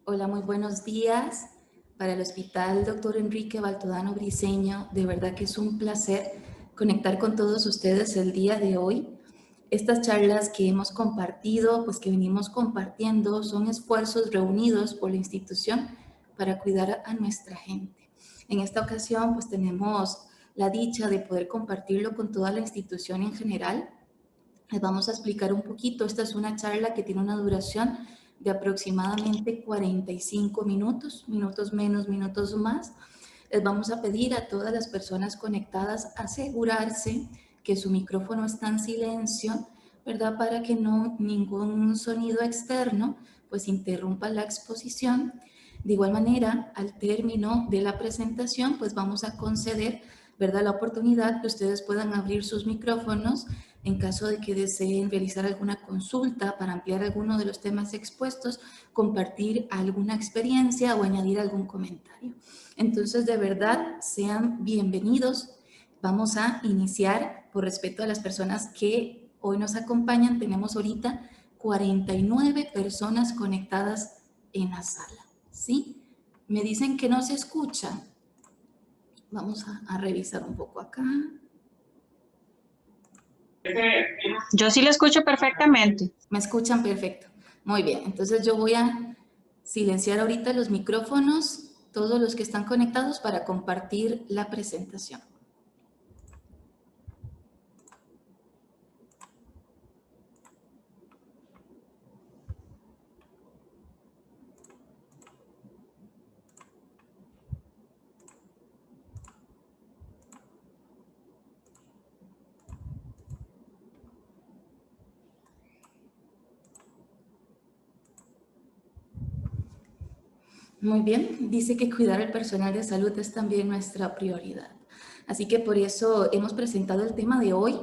Hola, muy buenos días. Para el Hospital Dr. Enrique Baltodano Briceño, de verdad que es un placer conectar con todos ustedes el día de hoy. Estas charlas que hemos compartido, pues que venimos compartiendo, son esfuerzos reunidos por la institución para cuidar a nuestra gente. En esta ocasión, pues tenemos la dicha de poder compartirlo con toda la institución en general. Les vamos a explicar un poquito. Esta es una charla que tiene una duración de aproximadamente 45 minutos, minutos menos, minutos más. Les vamos a pedir a todas las personas conectadas asegurarse que su micrófono está en silencio, ¿verdad? Para que no ningún sonido externo pues interrumpa la exposición. De igual manera, al término de la presentación, pues vamos a conceder, ¿verdad?, la oportunidad que ustedes puedan abrir sus micrófonos en caso de que deseen realizar alguna consulta para ampliar alguno de los temas expuestos, compartir alguna experiencia o añadir algún comentario. Entonces, de verdad, sean bienvenidos. Vamos a iniciar por respeto a las personas que hoy nos acompañan. Tenemos ahorita 49 personas conectadas en la sala, ¿sí? Me dicen que no se escucha. Vamos a revisar un poco acá. Yo sí lo escucho perfectamente. ¿Me escuchan? Perfecto. Muy bien, entonces yo voy a silenciar ahorita los micrófonos, todos los que están conectados para compartir la presentación. Muy bien, dice que cuidar al personal de salud es también nuestra prioridad. Así que por eso hemos presentado el tema de hoy,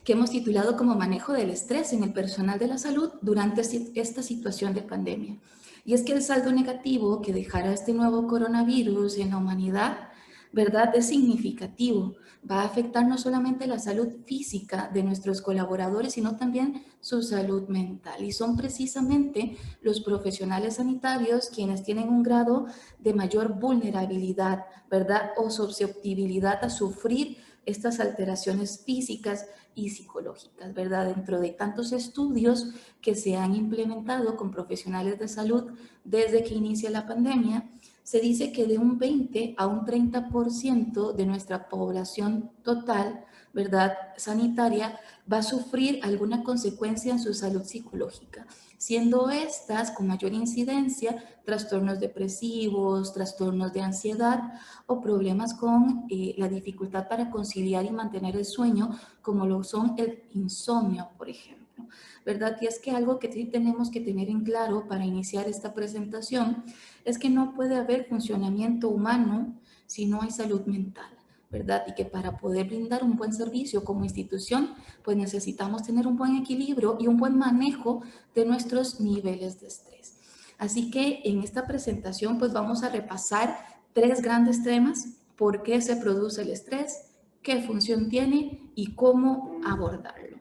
que hemos titulado como manejo del estrés en el personal de la salud durante esta situación de pandemia. Y es que el saldo negativo que dejará este nuevo coronavirus en la humanidad, ¿verdad?, es significativo. Va a afectar no solamente la salud física de nuestros colaboradores, sino también su salud mental. Y son precisamente los profesionales sanitarios quienes tienen un grado de mayor vulnerabilidad, ¿verdad?, o susceptibilidad a sufrir estas alteraciones físicas y psicológicas, ¿verdad? Dentro de tantos estudios que se han implementado con profesionales de salud desde que inicia la pandemia, se dice que de un 20 a un 30% de nuestra población total, ¿verdad?, sanitaria, va a sufrir alguna consecuencia en su salud psicológica, siendo estas con mayor incidencia trastornos depresivos, trastornos de ansiedad o problemas con la dificultad para conciliar y mantener el sueño, como lo son el insomnio, por ejemplo, ¿verdad? Y es que algo que sí tenemos que tener en claro para iniciar esta presentación es que no puede haber funcionamiento humano si no hay salud mental, ¿verdad? Y que para poder brindar un buen servicio como institución, pues necesitamos tener un buen equilibrio y un buen manejo de nuestros niveles de estrés. Así que en esta presentación, pues vamos a repasar 3 grandes temas: por qué se produce el estrés, qué función tiene y cómo abordarlo,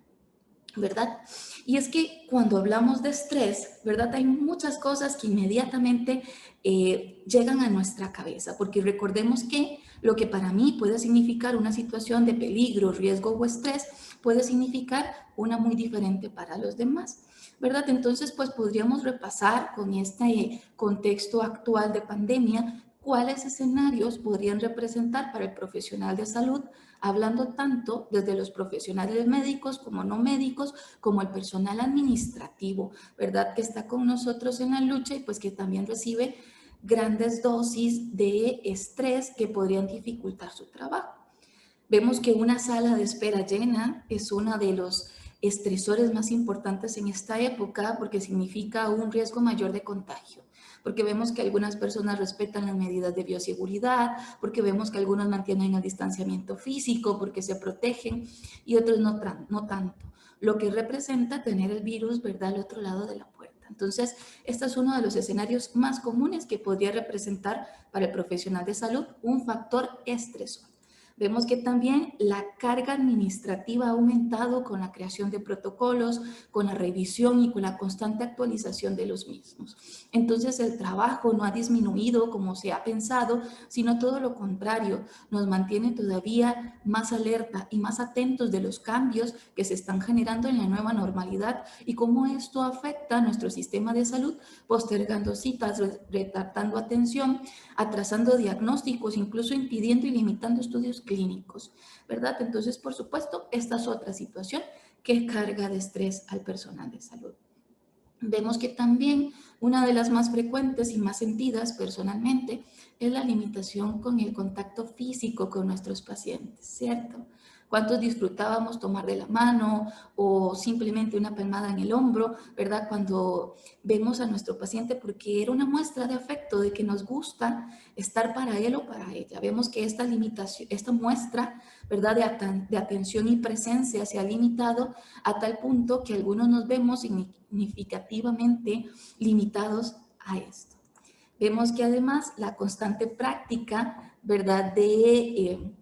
¿verdad? Y es que cuando hablamos de estrés, ¿verdad?, hay muchas cosas que inmediatamente llegan a nuestra cabeza, porque recordemos que lo que para mí puede significar una situación de peligro, riesgo o estrés, puede significar una muy diferente para los demás, ¿verdad? Entonces, pues podríamos repasar con este contexto actual de pandemia cuáles escenarios podrían representar para el profesional de salud, hablando tanto desde los profesionales médicos como no médicos, como el personal administrativo, ¿verdad?, que está con nosotros en la lucha y pues que también recibe grandes dosis de estrés que podrían dificultar su trabajo. Vemos que una sala de espera llena es uno de los estresores más importantes en esta época porque significa un riesgo mayor de contagio, porque vemos que algunas personas respetan las medidas de bioseguridad, porque vemos que algunos mantienen el distanciamiento físico, porque se protegen y otros no tanto, lo que representa tener el virus, ¿verdad?, al otro lado de la puerta. Entonces, este es uno de los escenarios más comunes que podría representar para el profesional de salud un factor estresor. Vemos que también la carga administrativa ha aumentado con la creación de protocolos, con la revisión y con la constante actualización de los mismos. Entonces el trabajo no ha disminuido como se ha pensado, sino todo lo contrario, nos mantiene todavía más alerta y más atentos de los cambios que se están generando en la nueva normalidad y cómo esto afecta a nuestro sistema de salud, postergando citas, retardando atención, atrasando diagnósticos, incluso impidiendo y limitando estudios clínicos, ¿verdad? Entonces, por supuesto, esta es otra situación que carga de estrés al personal de salud. Vemos que también una de las más frecuentes y más sentidas personalmente es la limitación con el contacto físico con nuestros pacientes, ¿cierto? ¿Cuántos disfrutábamos tomar de la mano o simplemente una palmada en el hombro, ¿verdad? Cuando vemos a nuestro paciente, porque era una muestra de afecto, de que nos gusta estar para él o para ella. Vemos que esta limitación, esta muestra, ¿verdad? De atención y presencia se ha limitado a tal punto que algunos nos vemos significativamente limitados a esto. Vemos que además la constante práctica, ¿verdad?, de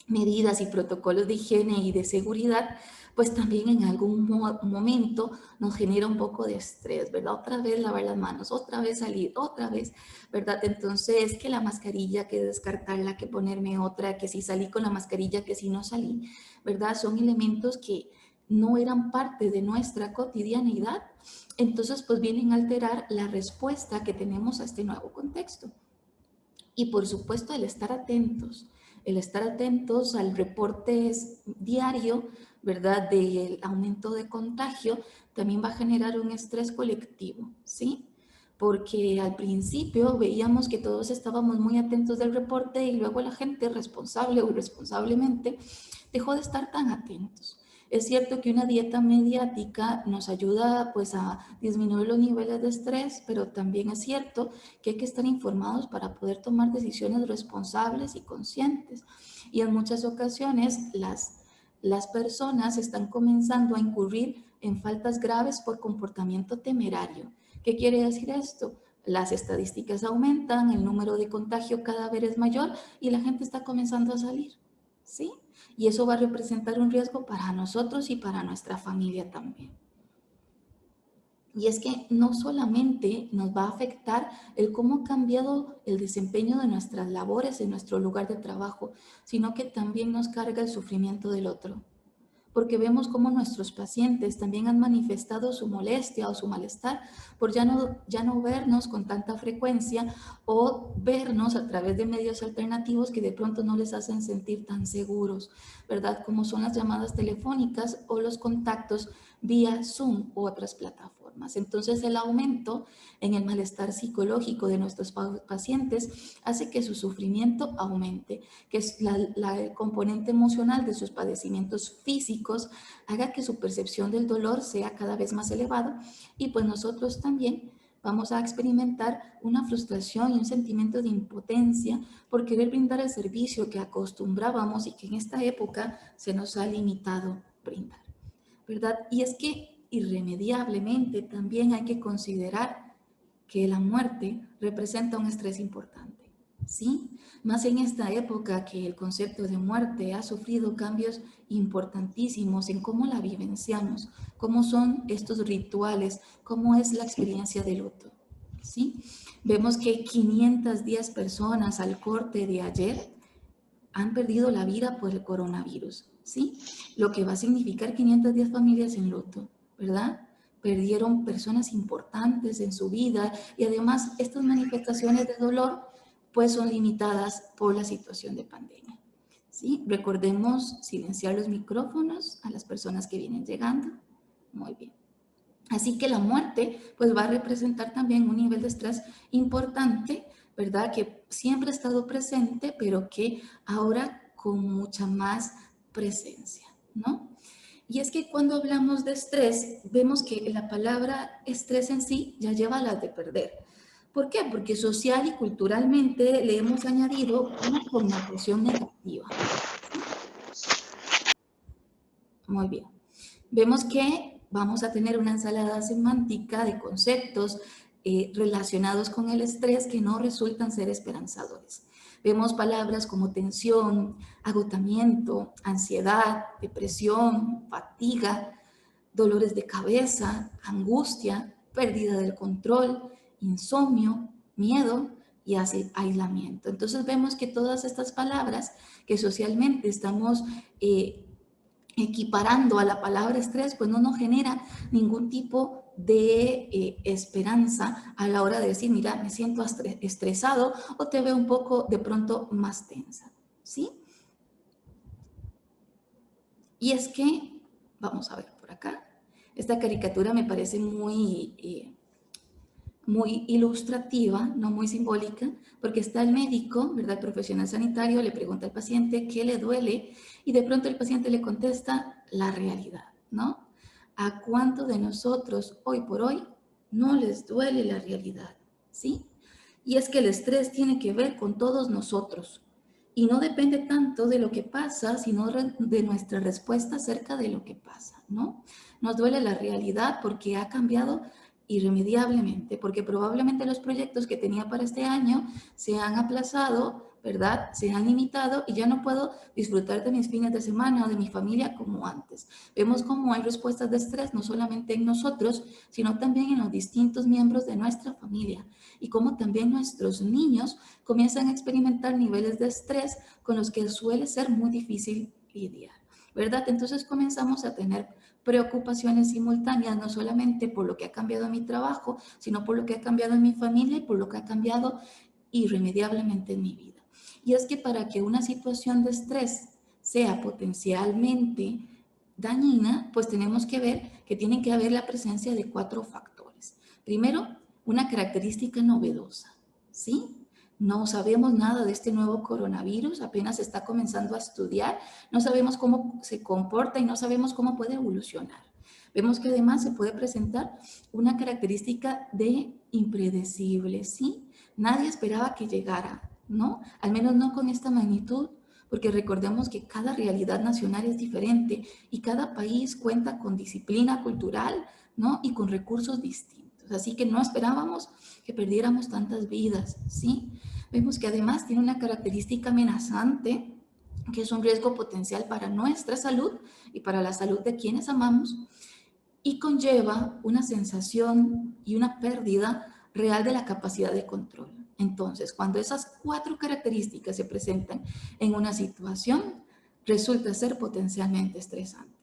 medidas y protocolos de higiene y de seguridad, pues también en algún momento nos genera un poco de estrés, ¿verdad? Otra vez lavar las manos, otra vez salir, otra vez, ¿verdad? Entonces, que la mascarilla, que descartarla, que ponerme otra, que si salí con la mascarilla, que si no salí, ¿verdad? Son elementos que no eran parte de nuestra cotidianidad, entonces pues vienen a alterar la respuesta que tenemos a este nuevo contexto. Y por supuesto el estar atentos al reporte diario, ¿verdad?, del aumento de contagio, también va a generar un estrés colectivo, ¿sí? Porque al principio veíamos que todos estábamos muy atentos del reporte y luego la gente responsable o irresponsablemente dejó de estar tan atentos. Es cierto que una dieta mediática nos ayuda pues a disminuir los niveles de estrés, pero también es cierto que hay que estar informados para poder tomar decisiones responsables y conscientes. Y en muchas ocasiones las personas están comenzando a incurrir en faltas graves por comportamiento temerario. ¿Qué quiere decir esto? Las estadísticas aumentan, el número de contagio cada vez es mayor y la gente está comenzando a salir, ¿sí? Y eso va a representar un riesgo para nosotros y para nuestra familia también. Y es que no solamente nos va a afectar el cómo ha cambiado el desempeño de nuestras labores en nuestro lugar de trabajo, sino que también nos carga el sufrimiento del otro. Porque vemos cómo nuestros pacientes también han manifestado su molestia o su malestar por ya no vernos con tanta frecuencia o vernos a través de medios alternativos que de pronto no les hacen sentir tan seguros, ¿verdad? Como son las llamadas telefónicas o los contactos vía Zoom u otras plataformas. Entonces el aumento en el malestar psicológico de nuestros pacientes hace que su sufrimiento aumente, que el componente emocional de sus padecimientos físicos haga que su percepción del dolor sea cada vez más elevada y pues nosotros también vamos a experimentar una frustración y un sentimiento de impotencia por querer brindar el servicio que acostumbrábamos y que en esta época se nos ha limitado brindar, ¿verdad? Y es que irremediablemente también hay que considerar que la muerte representa un estrés importante, ¿sí? Más en esta época que el concepto de muerte ha sufrido cambios importantísimos en cómo la vivenciamos, cómo son estos rituales, cómo es la experiencia de luto, ¿sí? Vemos que 510 personas al corte de ayer han perdido la vida por el coronavirus, ¿sí? Lo que va a significar 510 familias en luto, ¿verdad? Perdieron personas importantes en su vida y además estas manifestaciones de dolor pues son limitadas por la situación de pandemia, ¿sí? Recordemos silenciar los micrófonos a las personas que vienen llegando. Muy bien. Así que la muerte pues va a representar también un nivel de estrés importante, ¿verdad? Que siempre ha estado presente, pero que ahora con mucha más presencia, ¿no? Y es que cuando hablamos de estrés, vemos que la palabra estrés en sí ya lleva a las de perder. ¿Por qué? Porque social y culturalmente le hemos añadido una connotación negativa. Muy bien. Vemos que vamos a tener una ensalada semántica de conceptos relacionados con el estrés que no resultan ser esperanzadores. Vemos palabras como tensión, agotamiento, ansiedad, depresión, fatiga, dolores de cabeza, angustia, pérdida del control, insomnio, miedo y aislamiento. Entonces vemos que todas estas palabras que socialmente estamos equiparando a la palabra estrés, pues no nos genera ningún tipo de esperanza a la hora de decir, mira, me siento estresado o te veo un poco de pronto más tensa, ¿sí? Y es que, vamos a ver por acá, esta caricatura me parece muy ilustrativa, no muy simbólica, porque está el médico, ¿verdad? El profesional sanitario le pregunta al paciente qué le duele y de pronto el paciente le contesta la realidad, ¿no? ¿A cuánto de nosotros hoy por hoy no les duele la realidad? ¿Sí? Y es que el estrés tiene que ver con todos nosotros y no depende tanto de lo que pasa, sino de nuestra respuesta acerca de lo que pasa, ¿no? Nos duele la realidad porque ha cambiado irremediablemente, porque probablemente los proyectos que tenía para este año se han aplazado, ¿verdad? Se han limitado y ya no puedo disfrutar de mis fines de semana o de mi familia como antes. Vemos cómo hay respuestas de estrés no solamente en nosotros, sino también en los distintos miembros de nuestra familia y cómo también nuestros niños comienzan a experimentar niveles de estrés con los que suele ser muy difícil lidiar, ¿verdad? Entonces comenzamos a tener preocupaciones simultáneas, no solamente por lo que ha cambiado en mi trabajo, sino por lo que ha cambiado en mi familia y por lo que ha cambiado irremediablemente en mi vida. Y es que para que una situación de estrés sea potencialmente dañina, pues tenemos que ver que tiene que haber la presencia de 4 factores. Primero, una característica novedosa, ¿sí? No sabemos nada de este nuevo coronavirus, apenas se está comenzando a estudiar, no sabemos cómo se comporta y no sabemos cómo puede evolucionar. Vemos que además se puede presentar una característica de impredecible, ¿sí? Nadie esperaba que llegara, ¿no? Al menos no con esta magnitud, porque recordemos que cada realidad nacional es diferente y cada país cuenta con disciplina cultural, ¿no? Y con recursos distintos. Así que no esperábamos que perdiéramos tantas vidas, ¿sí? Vemos que además tiene una característica amenazante, que es un riesgo potencial para nuestra salud y para la salud de quienes amamos, y conlleva una sensación y una pérdida real de la capacidad de control. Entonces, cuando esas 4 características se presentan en una situación, resulta ser potencialmente estresante.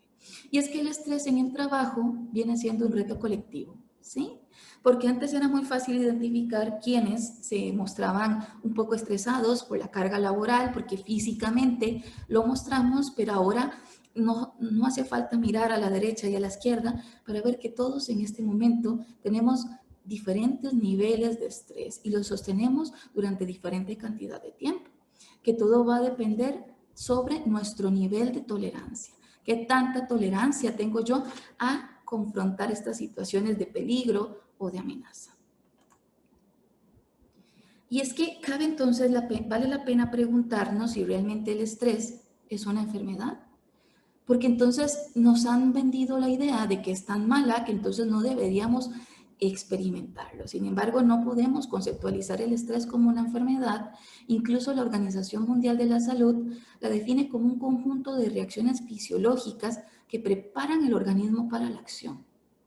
Y es que el estrés en el trabajo viene siendo un reto colectivo, ¿sí? Porque antes era muy fácil identificar quienes se mostraban un poco estresados por la carga laboral, porque físicamente lo mostramos, pero ahora no hace falta mirar a la derecha y a la izquierda para ver que todos en este momento tenemos diferentes niveles de estrés y los sostenemos durante diferente cantidad de tiempo, que todo va a depender sobre nuestro nivel de tolerancia. ¿Qué tanta tolerancia tengo yo a confrontar estas situaciones de peligro o de amenaza? Y es que cabe entonces, vale la pena preguntarnos si realmente el estrés es una enfermedad. Porque entonces nos han vendido la idea de que es tan mala que entonces no deberíamos experimentarlo. Sin embargo, no podemos conceptualizar el estrés como una enfermedad. Incluso la Organización Mundial de la Salud la define como un conjunto de reacciones fisiológicas que preparan el organismo para la acción,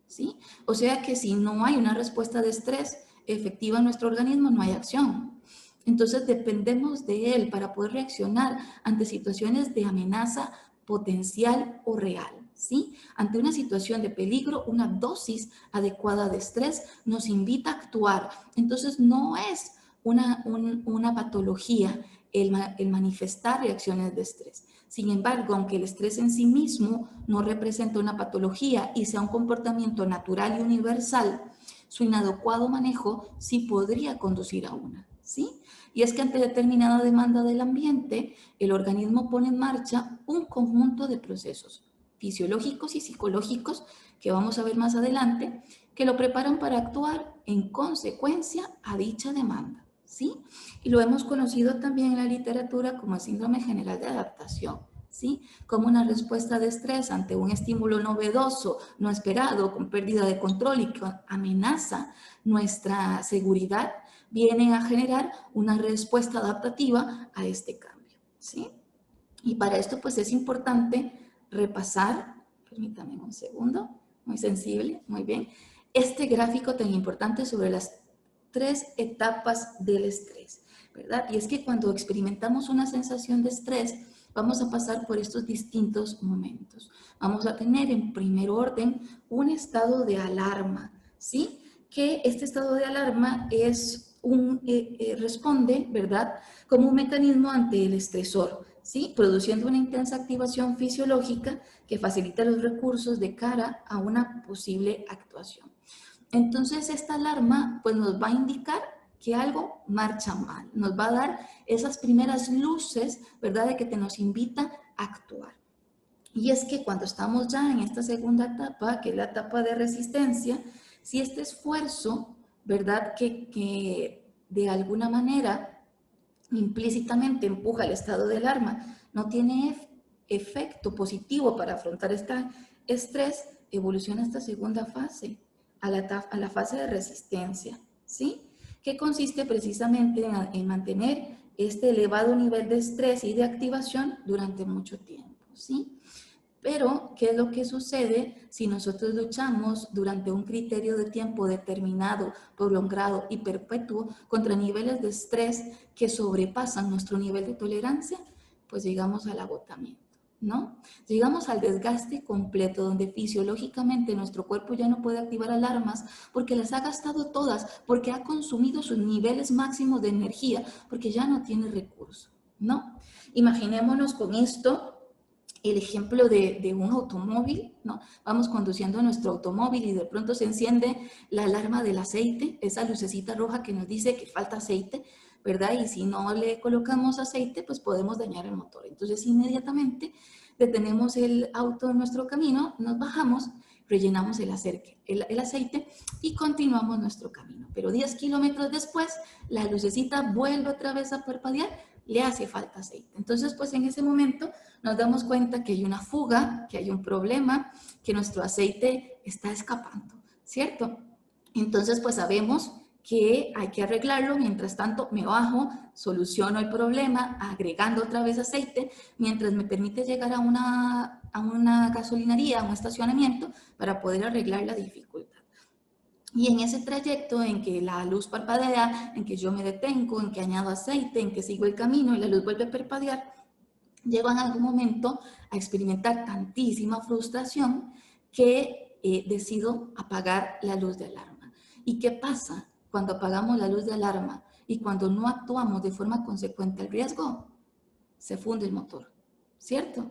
¿sí? O sea que si no hay una respuesta de estrés efectiva en nuestro organismo, no hay acción. Entonces dependemos de él para poder reaccionar ante situaciones de amenaza potencial o real, ¿sí? Ante una situación de peligro, una dosis adecuada de estrés nos invita a actuar. Entonces, no es una patología el manifestar reacciones de estrés. Sin embargo, aunque el estrés en sí mismo no representa una patología y sea un comportamiento natural y universal, su inadecuado manejo sí podría conducir a una, ¿sí? Y es que ante determinada demanda del ambiente, el organismo pone en marcha un conjunto de procesos fisiológicos y psicológicos que vamos a ver más adelante, que lo preparan para actuar en consecuencia a dicha demanda, ¿sí? Y lo hemos conocido también en la literatura como el síndrome general de adaptación, ¿sí? Como una respuesta de estrés ante un estímulo novedoso, no esperado, con pérdida de control y que amenaza nuestra seguridad, vienen a generar una respuesta adaptativa a este cambio, ¿sí? Y para esto pues es importante repasar, permítame un segundo, muy sensible, muy bien, este gráfico tan importante sobre las 3 etapas del estrés, ¿verdad? Y es que cuando experimentamos una sensación de estrés, vamos a pasar por estos distintos momentos. Vamos a tener en primer orden un estado de alarma, ¿sí? Que este estado de alarma es responde, ¿verdad? Como un mecanismo ante el estresor, ¿sí? Produciendo una intensa activación fisiológica que facilita los recursos de cara a una posible actuación. Entonces esta alarma pues nos va a indicar que algo marcha mal, nos va a dar esas primeras luces, ¿verdad? De que nos invita a actuar. Y es que cuando estamos ya en esta segunda etapa, que es la etapa de resistencia, si este esfuerzo, ¿verdad? Que de alguna manera implícitamente empuja el estado de alarma, no tiene efecto positivo para afrontar este estrés, evoluciona a esta segunda fase, a la fase de resistencia, ¿sí? Que consiste precisamente en mantener este elevado nivel de estrés y de activación durante mucho tiempo, ¿sí? Pero, ¿qué es lo que sucede si nosotros luchamos durante un criterio de tiempo determinado, prolongado y perpetuo contra niveles de estrés que sobrepasan nuestro nivel de tolerancia? Pues llegamos al agotamiento, ¿no? Llegamos al desgaste completo, donde fisiológicamente nuestro cuerpo ya no puede activar alarmas porque las ha gastado todas, porque ha consumido sus niveles máximos de energía, porque ya no tiene recurso, ¿no? Imaginémonos con esto el ejemplo de un automóvil, ¿no? Vamos conduciendo nuestro automóvil y de pronto se enciende la alarma del aceite, esa lucecita roja que nos dice que falta aceite, ¿verdad? Y si no le colocamos aceite, pues podemos dañar el motor. Entonces, inmediatamente detenemos el auto en nuestro camino, nos bajamos, rellenamos el aceite y continuamos nuestro camino. Pero 10 kilómetros después, la lucecita vuelve otra vez a parpadear, le hace falta aceite. Entonces, pues en ese momento nos damos cuenta que hay una fuga, que hay un problema, que nuestro aceite está escapando, ¿cierto? Entonces, pues sabemos que hay que arreglarlo. Mientras tanto, me bajo, soluciono el problema, agregando otra vez aceite, mientras me permite llegar a una gasolinería, a un estacionamiento, para poder arreglar la dificultad. Y en ese trayecto en que la luz parpadea, en que yo me detengo, en que añado aceite, en que sigo el camino y la luz vuelve a parpadear, llego en algún momento a experimentar tantísima frustración que decido apagar la luz de alarma. ¿Y qué pasa cuando apagamos la luz de alarma y cuando no actuamos de forma consecuente al riesgo? Se funde el motor, ¿cierto?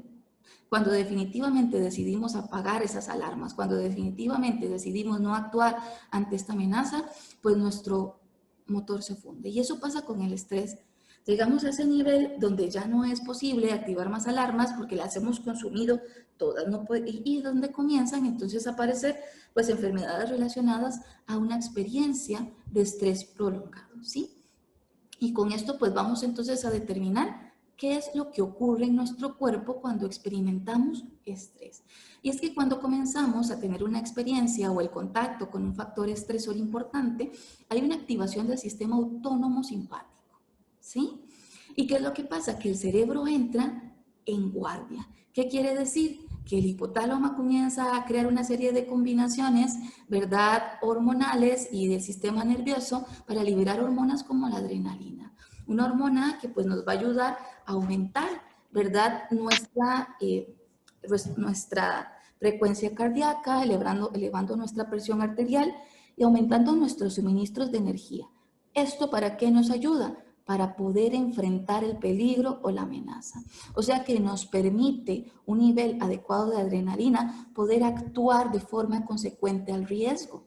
Cuando definitivamente decidimos apagar esas alarmas, cuando definitivamente decidimos no actuar ante esta amenaza, pues nuestro motor se funde. Y eso pasa con el estrés. Llegamos a ese nivel donde ya no es posible activar más alarmas porque las hemos consumido todas, ¿no? Y donde comienzan entonces a aparecer pues enfermedades relacionadas a una experiencia de estrés prolongado, ¿sí? Y con esto pues vamos entonces a determinar qué es lo que ocurre en nuestro cuerpo cuando experimentamos estrés. Y es que cuando comenzamos a tener una experiencia o el contacto con un factor estresor importante, hay una activación del sistema autónomo simpático, ¿sí? ¿Y qué es lo que pasa? Que el cerebro entra en guardia. ¿Qué quiere decir? Que el hipotálamo comienza a crear una serie de combinaciones, ¿verdad?, hormonales y del sistema nervioso para liberar hormonas como la adrenalina. Una hormona que pues nos va a ayudar a aumentar, ¿verdad?, nuestra frecuencia cardíaca, elevando nuestra presión arterial y aumentando nuestros suministros de energía. ¿Esto para qué nos ayuda? Para poder enfrentar el peligro o la amenaza. O sea que nos permite un nivel adecuado de adrenalina poder actuar de forma consecuente al riesgo.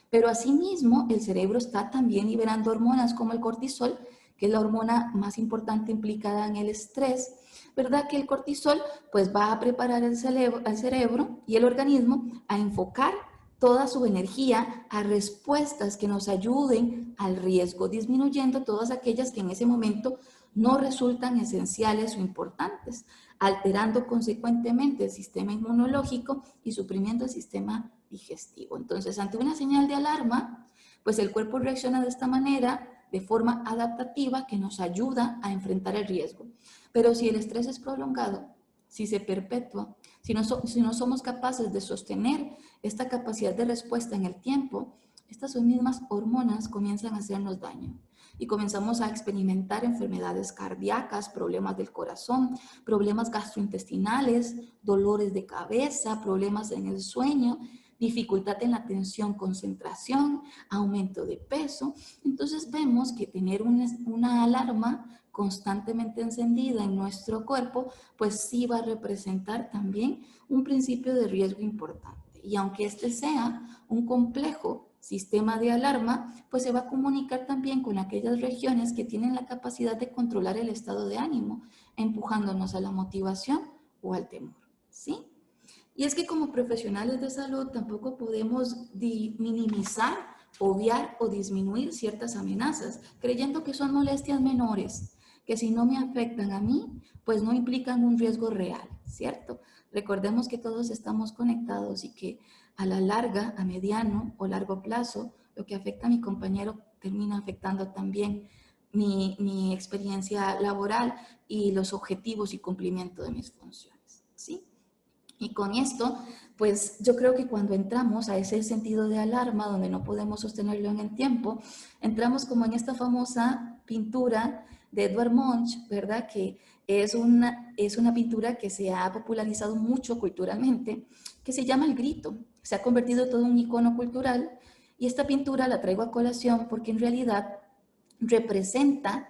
Pero asimismo, el cerebro está también liberando hormonas como el cortisol, que es la hormona más importante implicada en el estrés, ¿verdad? Que el cortisol pues va a preparar al cerebro y el organismo a enfocar toda su energía a respuestas que nos ayuden al riesgo, disminuyendo todas aquellas que en ese momento no resultan esenciales o importantes, alterando consecuentemente el sistema inmunológico y suprimiendo el sistema digestivo. Entonces, ante una señal de alarma, pues el cuerpo reacciona de esta manera, de forma adaptativa, que nos ayuda a enfrentar el riesgo. Pero si el estrés es prolongado, si se perpetúa, si no somos capaces de sostener esta capacidad de respuesta en el tiempo, estas mismas hormonas comienzan a hacernos daño y comenzamos a experimentar enfermedades cardíacas, problemas del corazón, problemas gastrointestinales, dolores de cabeza, problemas en el sueño, dificultad en la atención, concentración, aumento de peso. Entonces vemos que tener una alarma constantemente encendida en nuestro cuerpo, pues sí va a representar también un principio de riesgo importante. Y aunque este sea un complejo sistema de alarma, pues se va a comunicar también con aquellas regiones que tienen la capacidad de controlar el estado de ánimo, empujándonos a la motivación o al temor, ¿sí? Y es que como profesionales de salud tampoco podemos minimizar, obviar o disminuir ciertas amenazas, creyendo que son molestias menores, que si no me afectan a mí, pues no implican un riesgo real, ¿cierto? Recordemos que todos estamos conectados y que a la larga, a mediano o largo plazo, lo que afecta a mi compañero termina afectando también mi experiencia laboral y los objetivos y cumplimiento de mis funciones, ¿sí? Y con esto, pues yo creo que cuando entramos a ese sentido de alarma, donde no podemos sostenerlo en el tiempo, entramos como en esta famosa pintura de Edvard Munch, ¿verdad? Que es una pintura que se ha popularizado mucho culturalmente, que se llama El Grito. Se ha convertido en todo un icono cultural y esta pintura la traigo a colación porque en realidad representa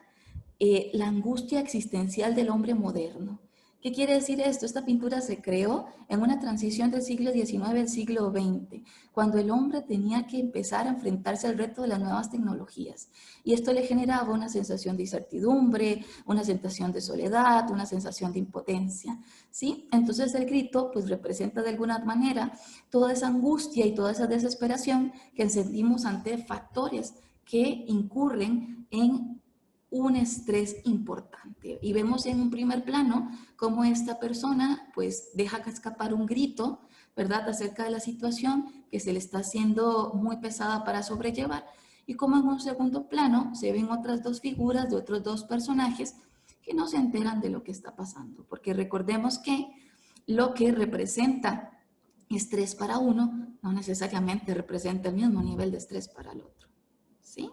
la angustia existencial del hombre moderno. ¿Qué quiere decir esto? Esta pintura se creó en una transición del siglo XIX al siglo XX, cuando el hombre tenía que empezar a enfrentarse al reto de las nuevas tecnologías. Y esto le generaba una sensación de incertidumbre, una sensación de soledad, una sensación de impotencia, ¿sí? Entonces el grito pues representa de alguna manera toda esa angustia y toda esa desesperación que sentimos ante factores que incurren en un estrés importante. Y vemos en un primer plano cómo esta persona pues deja escapar un grito, ¿verdad?, acerca de la situación que se le está haciendo muy pesada para sobrellevar. Y como en un segundo plano se ven otras dos figuras de otros dos personajes que no se enteran de lo que está pasando. Porque recordemos que lo que representa estrés para uno no necesariamente representa el mismo nivel de estrés para el otro, ¿sí?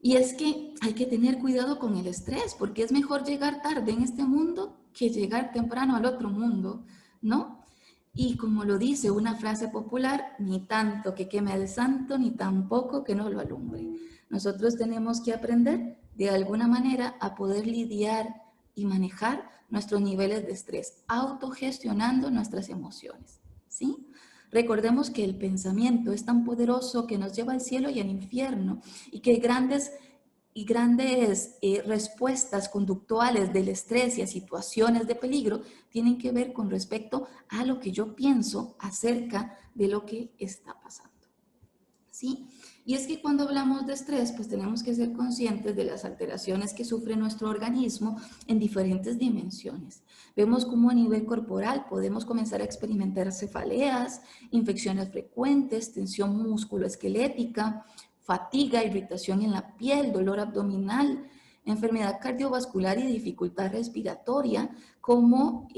Y es que hay que tener cuidado con el estrés, porque es mejor llegar tarde en este mundo que llegar temprano al otro mundo, ¿no? Y como lo dice una frase popular, ni tanto que queme al santo, ni tampoco que no lo alumbre. Nosotros tenemos que aprender de alguna manera a poder lidiar y manejar nuestros niveles de estrés, autogestionando nuestras emociones, ¿sí? Recordemos que el pensamiento es tan poderoso que nos lleva al cielo y al infierno y que grandes respuestas conductuales del estrés y a situaciones de peligro tienen que ver con respecto a lo que yo pienso acerca de lo que está pasando, ¿sí? Y es que cuando hablamos de estrés, pues tenemos que ser conscientes de las alteraciones que sufre nuestro organismo en diferentes dimensiones. Vemos cómo a nivel corporal podemos comenzar a experimentar cefaleas, infecciones frecuentes, tensión musculoesquelética, fatiga, irritación en la piel, dolor abdominal, enfermedad cardiovascular y dificultad respiratoria como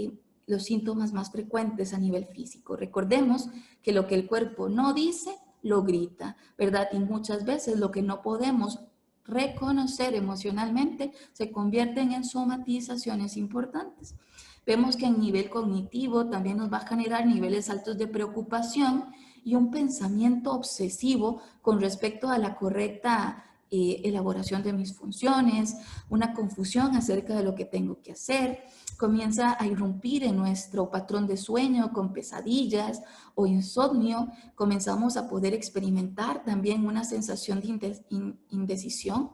los síntomas más frecuentes a nivel físico. Recordemos que lo que el cuerpo no dice, lo grita, ¿verdad? Y muchas veces lo que no podemos reconocer emocionalmente se convierten en somatizaciones importantes. Vemos que a nivel cognitivo también nos va a generar niveles altos de preocupación y un pensamiento obsesivo con respecto a la correcta elaboración de mis funciones, una confusión acerca de lo que tengo que hacer, comienza a irrumpir en nuestro patrón de sueño con pesadillas o insomnio, comenzamos a poder experimentar también una sensación de indecisión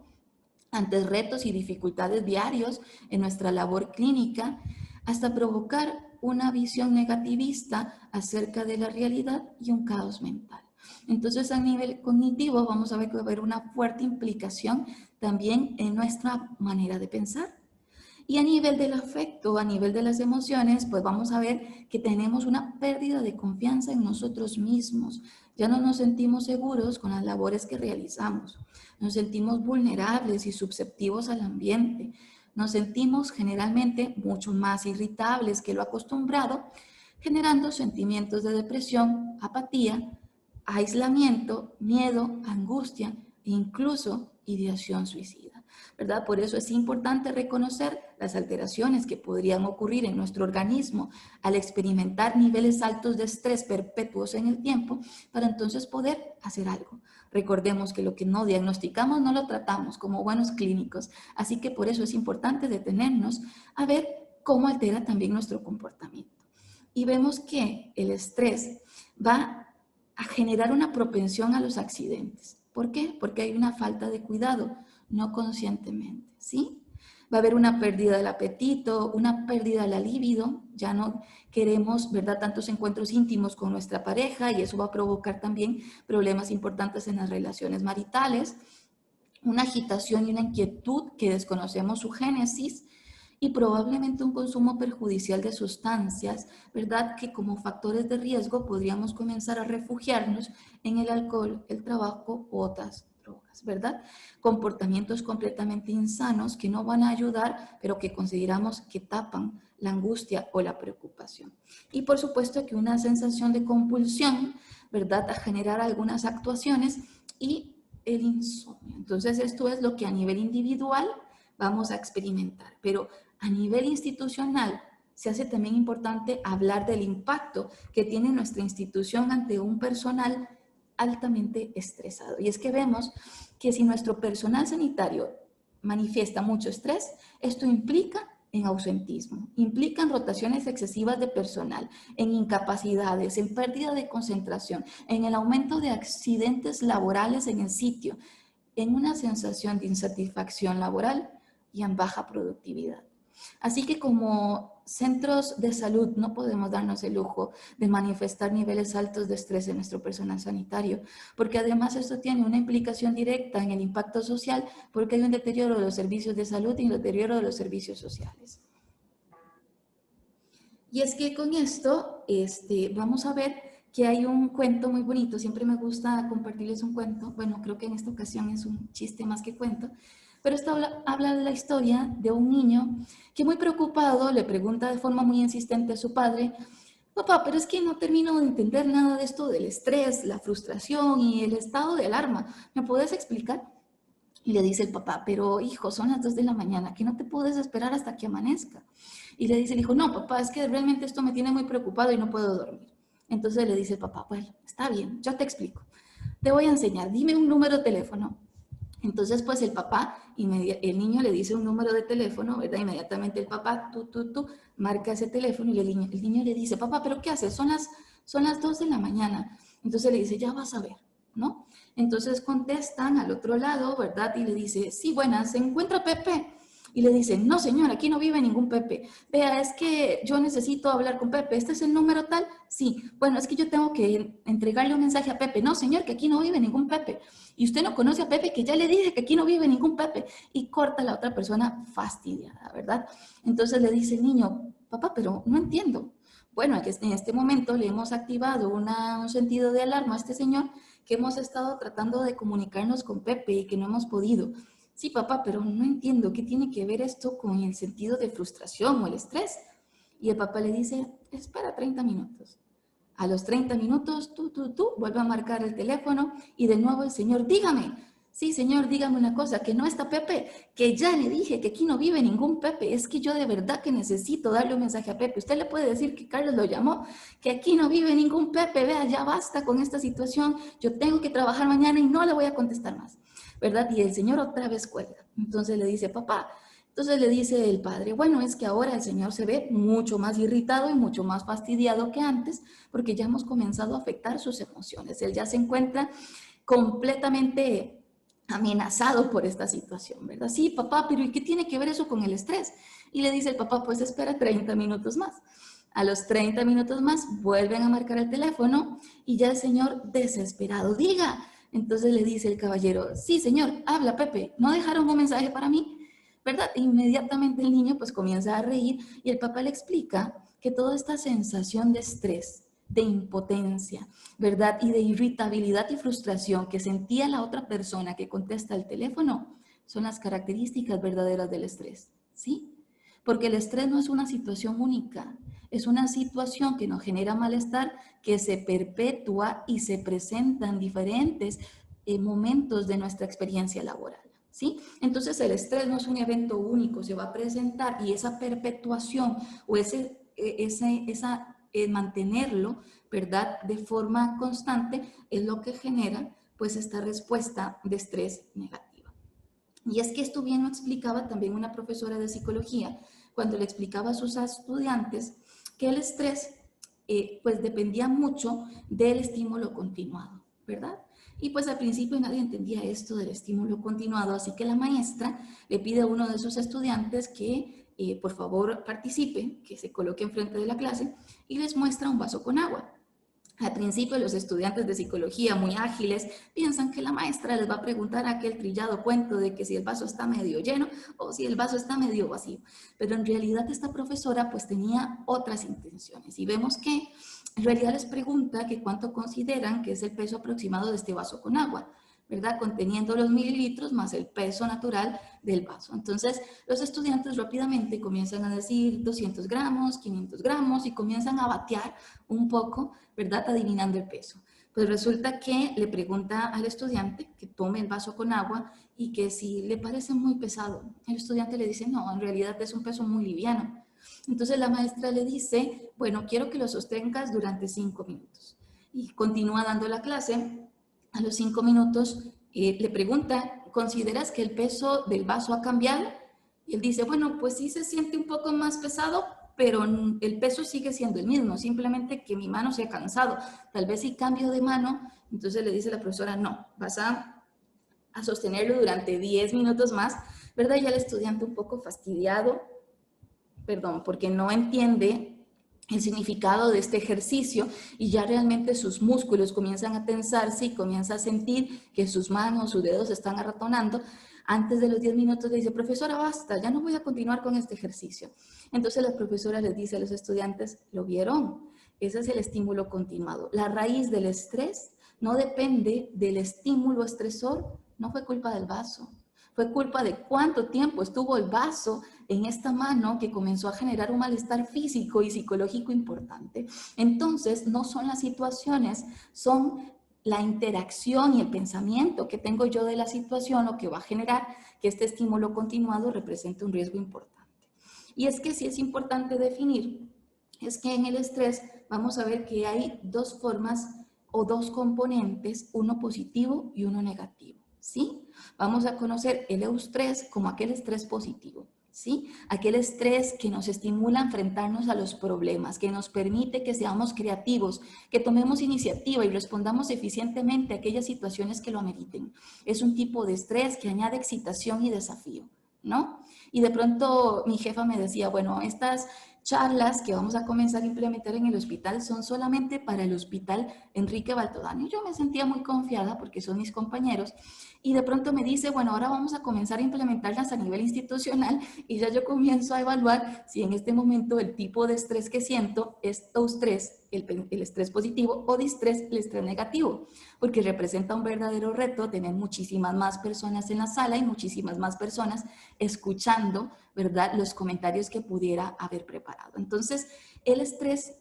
ante retos y dificultades diarios en nuestra labor clínica, hasta provocar una visión negativista acerca de la realidad y un caos mental. Entonces, a nivel cognitivo vamos a ver que va a haber una fuerte implicación también en nuestra manera de pensar. Y a nivel del afecto, a nivel de las emociones, pues vamos a ver que tenemos una pérdida de confianza en nosotros mismos. Ya no nos sentimos seguros con las labores que realizamos. Nos sentimos vulnerables y susceptibles al ambiente. Nos sentimos generalmente mucho más irritables que lo acostumbrado, generando sentimientos de depresión, apatía, aislamiento, miedo, angustia e incluso ideación suicida, ¿verdad? Por eso es importante reconocer las alteraciones que podrían ocurrir en nuestro organismo al experimentar niveles altos de estrés perpetuos en el tiempo para entonces poder hacer algo. Recordemos que lo que no diagnosticamos no lo tratamos como buenos clínicos, así que por eso es importante detenernos a ver cómo altera también nuestro comportamiento. Y vemos que el estrés va a generar una propensión a los accidentes. ¿Por qué? Porque hay una falta de cuidado, no conscientemente, ¿sí? Va a haber una pérdida del apetito, una pérdida de la libido, ya no queremos, ¿verdad?, tantos encuentros íntimos con nuestra pareja y eso va a provocar también problemas importantes en las relaciones maritales, una agitación y una inquietud que desconocemos su génesis, y probablemente un consumo perjudicial de sustancias, ¿verdad? Que como factores de riesgo podríamos comenzar a refugiarnos en el alcohol, el tabaco u otras drogas, ¿verdad? Comportamientos completamente insanos que no van a ayudar, pero que consideramos que tapan la angustia o la preocupación. Y por supuesto que una sensación de compulsión, ¿verdad? A generar algunas actuaciones y el insomnio. Entonces esto es lo que a nivel individual vamos a experimentar, pero a nivel institucional se hace también importante hablar del impacto que tiene nuestra institución ante un personal altamente estresado. Y es que vemos que si nuestro personal sanitario manifiesta mucho estrés, esto implica en ausentismo, implica en rotaciones excesivas de personal, en incapacidades, en pérdida de concentración, en el aumento de accidentes laborales en el sitio, en una sensación de insatisfacción laboral y en baja productividad. Así que como centros de salud no podemos darnos el lujo de manifestar niveles altos de estrés en nuestro personal sanitario, porque además esto tiene una implicación directa en el impacto social, porque hay un deterioro de los servicios de salud y un deterioro de los servicios sociales. Y es que con esto vamos a ver que hay un cuento muy bonito, siempre me gusta compartirles un cuento, bueno, creo que en esta ocasión es un chiste más que cuento, pero esto habla de la historia de un niño que muy preocupado le pregunta de forma muy insistente a su padre: papá, pero es que no termino de entender nada de esto del estrés, la frustración y el estado de alarma, ¿me puedes explicar? Y le dice el papá: pero hijo, son las 2 de la mañana, que no te puedes esperar hasta que amanezca. Y le dice el hijo: no, papá, es que realmente esto me tiene muy preocupado y no puedo dormir. Entonces le dice el papá: bueno, está bien, yo te explico. Te voy a enseñar, dime un número de teléfono. Entonces, pues el papá, el niño le dice un número de teléfono, ¿verdad? Inmediatamente el papá, marca ese teléfono y el niño le dice: papá, ¿pero qué haces? Son las 2 de la mañana. Entonces le dice: ya vas a ver, ¿no? Entonces contestan al otro lado, ¿verdad? Y le dice: sí, buenas, ¿se encuentra Pepe? Y le dicen: no, señor, aquí no vive ningún Pepe. Vea, es que yo necesito hablar con Pepe. ¿Este es el número tal? Sí. Bueno, es que yo tengo que entregarle un mensaje a Pepe. No, señor, que aquí no vive ningún Pepe. Y usted no conoce a Pepe, que ya le dije que aquí no vive ningún Pepe. Y corta a la otra persona fastidiada, ¿verdad? Entonces le dice el niño: papá, pero no entiendo. Bueno, en este momento le hemos activado un sentido de alarma a este señor, que hemos estado tratando de comunicarnos con Pepe y que no hemos podido. Sí, papá, pero no entiendo qué tiene que ver esto con el sentido de frustración o el estrés. Y el papá le dice: espera 30 minutos. A los 30 minutos, vuelve a marcar el teléfono y de nuevo el señor: dígame. Sí, señor, dígame una cosa, que no está Pepe, que ya le dije que aquí no vive ningún Pepe, es que yo de verdad que necesito darle un mensaje a Pepe. Usted le puede decir que Carlos lo llamó, que aquí no vive ningún Pepe, vea, ya basta con esta situación, yo tengo que trabajar mañana y no le voy a contestar más, ¿verdad? Y el señor otra vez cuelga. Entonces le dice: papá. Entonces le dice el padre: bueno, es que ahora el señor se ve mucho más irritado y mucho más fastidiado que antes, porque ya hemos comenzado a afectar sus emociones. Él ya se encuentra completamente amenazado por esta situación, ¿verdad? Sí, papá, pero ¿y qué tiene que ver eso con el estrés? Y le dice el papá: pues espera 30 minutos más. A los 30 minutos más vuelven a marcar el teléfono y ya el señor desesperado, diga. Entonces le dice el caballero, sí señor, habla Pepe, ¿no dejaron un mensaje para mí? ¿Verdad? Inmediatamente el niño pues comienza a reír y el papá le explica que toda esta sensación de estrés, de impotencia, ¿verdad? Y de irritabilidad y frustración que sentía la otra persona que contesta el teléfono son las características verdaderas del estrés, ¿sí? Porque el estrés no es una situación única, es una situación que nos genera malestar, que se perpetúa y se presenta en diferentes momentos de nuestra experiencia laboral, ¿sí? Entonces el estrés no es un evento único, se va a presentar y esa perpetuación o mantenerlo, ¿verdad? De forma constante es lo que genera pues esta respuesta de estrés negativa. Y es que esto bien lo explicaba también una profesora de psicología cuando le explicaba a sus estudiantes que el estrés pues dependía mucho del estímulo continuado, ¿verdad? Y pues al principio nadie entendía esto del estímulo continuado, así que la maestra le pide a uno de sus estudiantes que por favor participe, que se coloque enfrente de la clase y les muestra un vaso con agua. Al principio los estudiantes de psicología muy ágiles piensan que la maestra les va a preguntar aquel trillado cuento de que si el vaso está medio lleno o si el vaso está medio vacío. Pero en realidad esta profesora pues tenía otras intenciones y vemos que en realidad les pregunta que cuánto consideran que es el peso aproximado de este vaso con agua, ¿verdad? Conteniendo los mililitros más el peso natural del vaso. Entonces, los estudiantes rápidamente comienzan a decir 200 gramos, 500 gramos y comienzan a batear un poco, ¿verdad? Adivinando el peso. Pues resulta que le pregunta al estudiante que tome el vaso con agua y que si le parece muy pesado. El estudiante le dice, no, en realidad es un peso muy liviano. Entonces la maestra le dice, bueno, quiero que lo sostengas durante 5 minutos. Y continúa dando la clase. A los 5 minutos le pregunta, ¿consideras que el peso del vaso ha cambiado? Y él dice, bueno, pues sí se siente un poco más pesado, pero el peso sigue siendo el mismo, simplemente que mi mano se ha cansado. Tal vez si cambio de mano, entonces le dice la profesora, no, vas a sostenerlo durante 10 minutos más, ¿verdad? Ya el estudiante un poco fastidiado, perdón, porque no entiende el significado de este ejercicio y ya realmente sus músculos comienzan a tensarse y comienza a sentir que sus manos, sus dedos están arratonando. Antes de los 10 minutos le dice, profesora, basta, ya no voy a continuar con este ejercicio. Entonces la profesora les dice a los estudiantes, ¿lo vieron? Ese es el estímulo continuado. La raíz del estrés no depende del estímulo estresor, no fue culpa del vaso. Fue culpa de cuánto tiempo estuvo el vaso en esta mano que comenzó a generar un malestar físico y psicológico importante. Entonces, no son las situaciones, son la interacción y el pensamiento que tengo yo de la situación lo que va a generar que este estímulo continuado represente un riesgo importante. Y es que sí es importante definir, es que en el estrés vamos a ver que hay dos formas o dos componentes, uno positivo y uno negativo, ¿sí? Vamos a conocer el eustrés como aquel estrés positivo, ¿sí? Aquel estrés que nos estimula a enfrentarnos a los problemas, que nos permite que seamos creativos, que tomemos iniciativa y respondamos eficientemente a aquellas situaciones que lo ameriten. Es un tipo de estrés que añade excitación y desafío, ¿no? Y de pronto mi jefa me decía, bueno, estas charlas que vamos a comenzar a implementar en el hospital son solamente para el hospital Enrique Baltodano. Yo me sentía muy confiada porque son mis compañeros y de pronto me dice, bueno, ahora vamos a comenzar a implementarlas a nivel institucional y ya yo comienzo a evaluar si en este momento el tipo de estrés que siento es eustrés, el estrés positivo, o distrés, el estrés negativo, porque representa un verdadero reto tener muchísimas más personas en la sala y muchísimas más personas escuchando, ¿verdad?, los comentarios que pudiera haber preparado. Entonces, el estrés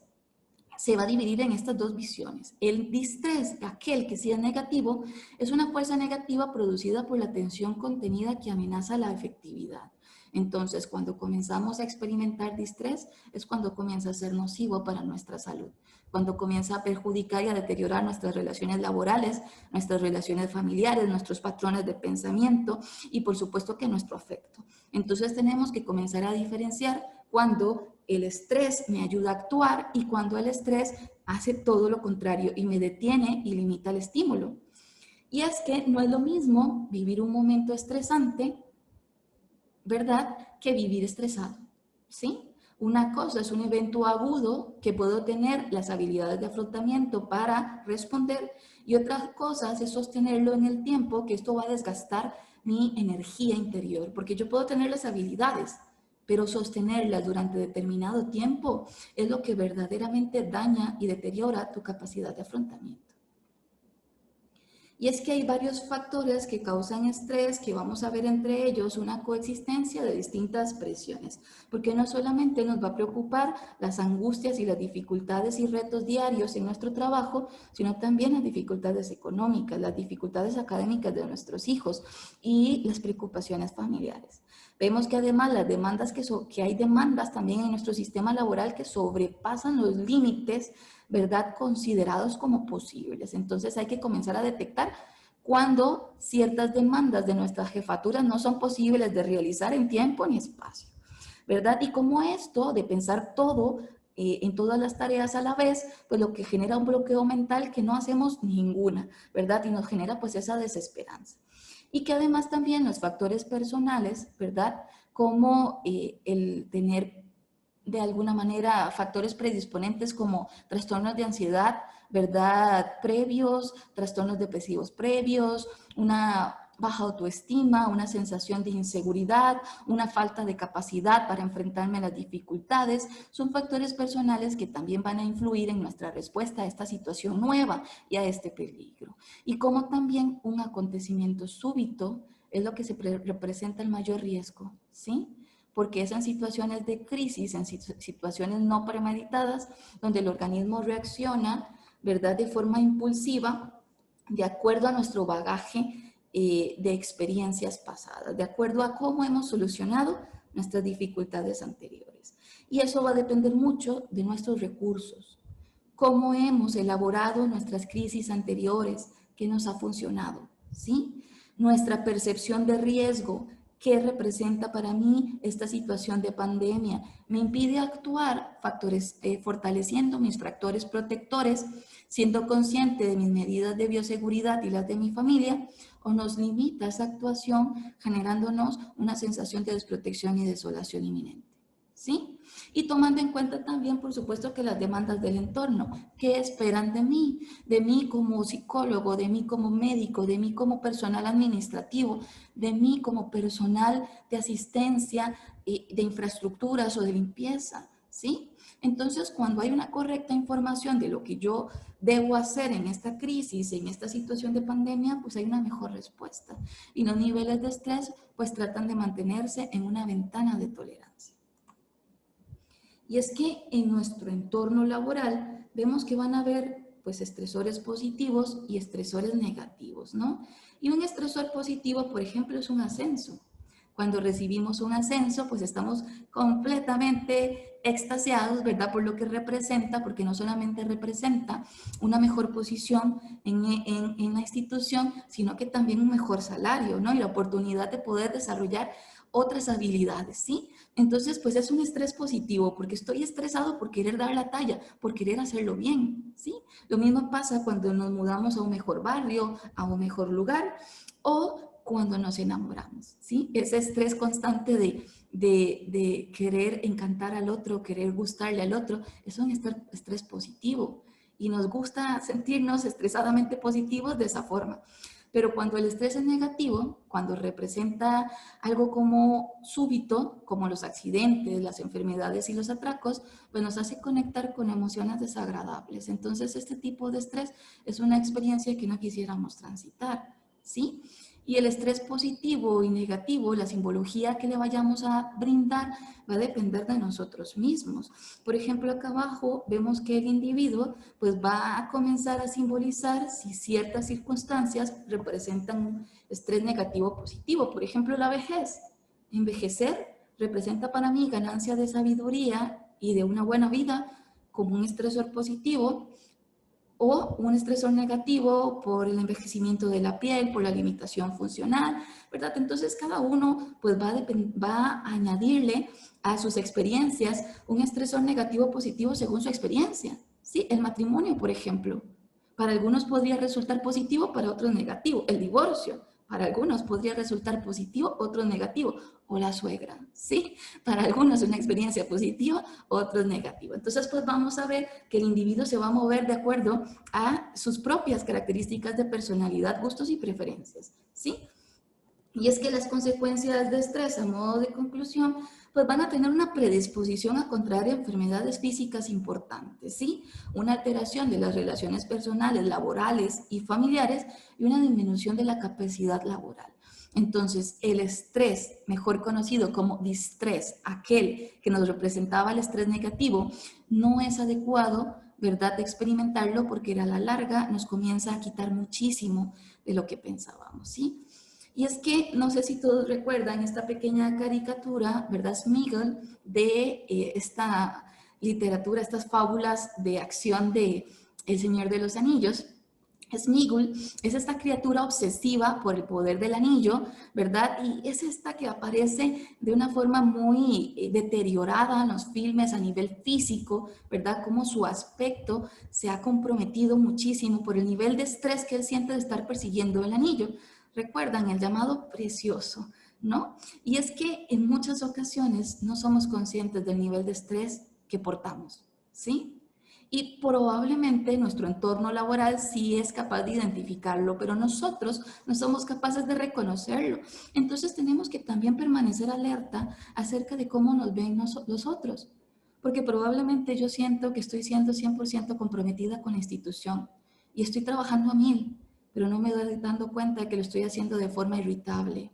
se va a dividir en estas dos visiones. El distrés, aquel que sí es negativo, es una fuerza negativa producida por la tensión contenida que amenaza la efectividad. Entonces, cuando comenzamos a experimentar distrés, es cuando comienza a ser nocivo para nuestra salud, cuando comienza a perjudicar y a deteriorar nuestras relaciones laborales, nuestras relaciones familiares, nuestros patrones de pensamiento y por supuesto que nuestro afecto. Entonces tenemos que comenzar a diferenciar cuando el estrés me ayuda a actuar y cuando el estrés hace todo lo contrario y me detiene y limita el estímulo. Y es que no es lo mismo vivir un momento estresante, ¿verdad?, que vivir estresado, ¿sí? Una cosa es un evento agudo que puedo tener las habilidades de afrontamiento para responder y otra cosa es sostenerlo en el tiempo, que esto va a desgastar mi energía interior, porque yo puedo tener las habilidades, pero sostenerlas durante determinado tiempo es lo que verdaderamente daña y deteriora tu capacidad de afrontamiento. Y es que hay varios factores que causan estrés, que vamos a ver entre ellos una coexistencia de distintas presiones, porque no solamente nos va a preocupar las angustias y las dificultades y retos diarios en nuestro trabajo, sino también las dificultades económicas, las dificultades académicas de nuestros hijos y las preocupaciones familiares. Vemos que además las demandas que hay demandas también en nuestro sistema laboral que sobrepasan los límites, ¿verdad?, considerados como posibles. Entonces hay que comenzar a detectar cuando ciertas demandas de nuestras jefaturas no son posibles de realizar en tiempo ni espacio, ¿verdad? Y como esto de pensar todo en todas las tareas a la vez, pues lo que genera un bloqueo mental que no hacemos ninguna, ¿verdad? Y nos genera pues esa desesperanza. Y que además también los factores personales, ¿verdad?, como el tener de alguna manera factores predisponentes como trastornos de ansiedad, ¿verdad?, previos, trastornos depresivos previos, una baja autoestima, una sensación de inseguridad, una falta de capacidad para enfrentarme a las dificultades, son factores personales que también van a influir en nuestra respuesta a esta situación nueva y a este peligro. Y como también un acontecimiento súbito es lo que se representa el mayor riesgo, ¿sí? Porque es en situaciones de crisis, en situaciones no premeditadas, donde el organismo reacciona, ¿verdad?, de forma impulsiva, de acuerdo a nuestro bagaje de experiencias pasadas, de acuerdo a cómo hemos solucionado nuestras dificultades anteriores. Y eso va a depender mucho de nuestros recursos, cómo hemos elaborado nuestras crisis anteriores, qué nos ha funcionado, ¿sí? Nuestra percepción de riesgo, ¿qué representa para mí esta situación de pandemia? ¿Me impide actuar fortaleciendo mis factores protectores, siendo consciente de mis medidas de bioseguridad y las de mi familia? ¿O nos limita esa actuación generándonos una sensación de desprotección y desolación inminente? ¿Sí? Y tomando en cuenta también, por supuesto, que las demandas del entorno, ¿qué esperan de mí como psicólogo, de mí como médico, de mí como personal administrativo, de mí como personal de asistencia, de infraestructuras o de limpieza? ¿Sí? Entonces, cuando hay una correcta información de lo que yo debo hacer en esta crisis, en esta situación de pandemia, pues hay una mejor respuesta. Y los niveles de estrés, pues tratan de mantenerse en una ventana de tolerancia. Y es que en nuestro entorno laboral vemos que van a haber pues estresores positivos y estresores negativos, ¿no? Y un estresor positivo, por ejemplo, es un ascenso. Cuando recibimos un ascenso, pues estamos completamente extasiados, ¿verdad? Por lo que representa, porque no solamente representa una mejor posición en la institución, sino que también un mejor salario, ¿no? Y la oportunidad de poder desarrollar otras habilidades, ¿sí? Entonces, pues es un estrés positivo, porque estoy estresado por querer dar la talla, por querer hacerlo bien, ¿sí? Lo mismo pasa cuando nos mudamos a un mejor barrio, a un mejor lugar, o cuando nos enamoramos, ¿sí? Ese estrés constante de querer encantar al otro, querer gustarle al otro, es un estrés positivo. Y nos gusta sentirnos estresadamente positivos de esa forma. Pero cuando el estrés es negativo, cuando representa algo como súbito, como los accidentes, las enfermedades y los atracos, pues nos hace conectar con emociones desagradables. Entonces, este tipo de estrés es una experiencia que no quisiéramos transitar, ¿sí? Y el estrés positivo y negativo, la simbología que le vayamos a brindar, va a depender de nosotros mismos. Por ejemplo, acá abajo vemos que el individuo pues va a comenzar a simbolizar si ciertas circunstancias representan un estrés negativo o positivo. Por ejemplo, la vejez. Envejecer representa para mí ganancia de sabiduría y de una buena vida como un estresor positivo, o un estresor negativo por el envejecimiento de la piel, por la limitación funcional, ¿verdad? Entonces cada uno pues va a añadirle a sus experiencias un estresor negativo o positivo según su experiencia, ¿sí? El matrimonio, por ejemplo, para algunos podría resultar positivo, para otros negativo. El divorcio, Para algunos podría resultar positivo, otros negativo, o la suegra, ¿sí? Para algunos una experiencia positiva, otros negativa. Entonces, pues vamos a ver que el individuo se va a mover de acuerdo a sus propias características de personalidad, gustos y preferencias, ¿sí? Y es que las consecuencias de estrés, a modo de conclusión, pues van a tener una predisposición a contraer enfermedades físicas importantes, ¿sí? Una alteración de las relaciones personales, laborales y familiares y una disminución de la capacidad laboral. Entonces, el estrés, mejor conocido como distrés, aquel que nos representaba el estrés negativo, no es adecuado, ¿verdad?, de experimentarlo porque a la larga nos comienza a quitar muchísimo de lo que pensábamos, ¿sí? Y es que, no sé si todos recuerdan esta pequeña caricatura, ¿verdad? Sméagol, de esta literatura, estas fábulas de acción de El Señor de los Anillos. Sméagol es esta criatura obsesiva por el poder del anillo, ¿verdad? Y es esta que aparece de una forma muy deteriorada en los filmes a nivel físico, ¿verdad? Como su aspecto se ha comprometido muchísimo por el nivel de estrés que él siente de estar persiguiendo el anillo. Recuerdan el llamado precioso, ¿no? Y es que en muchas ocasiones no somos conscientes del nivel de estrés que portamos, ¿sí? Y probablemente nuestro entorno laboral sí es capaz de identificarlo, pero nosotros no somos capaces de reconocerlo. Entonces tenemos que también permanecer alerta acerca de cómo nos ven los otros, porque probablemente yo siento que estoy siendo 100% comprometida con la institución y estoy trabajando a 1000, pero no me doy dando cuenta de que lo estoy haciendo de forma irritable,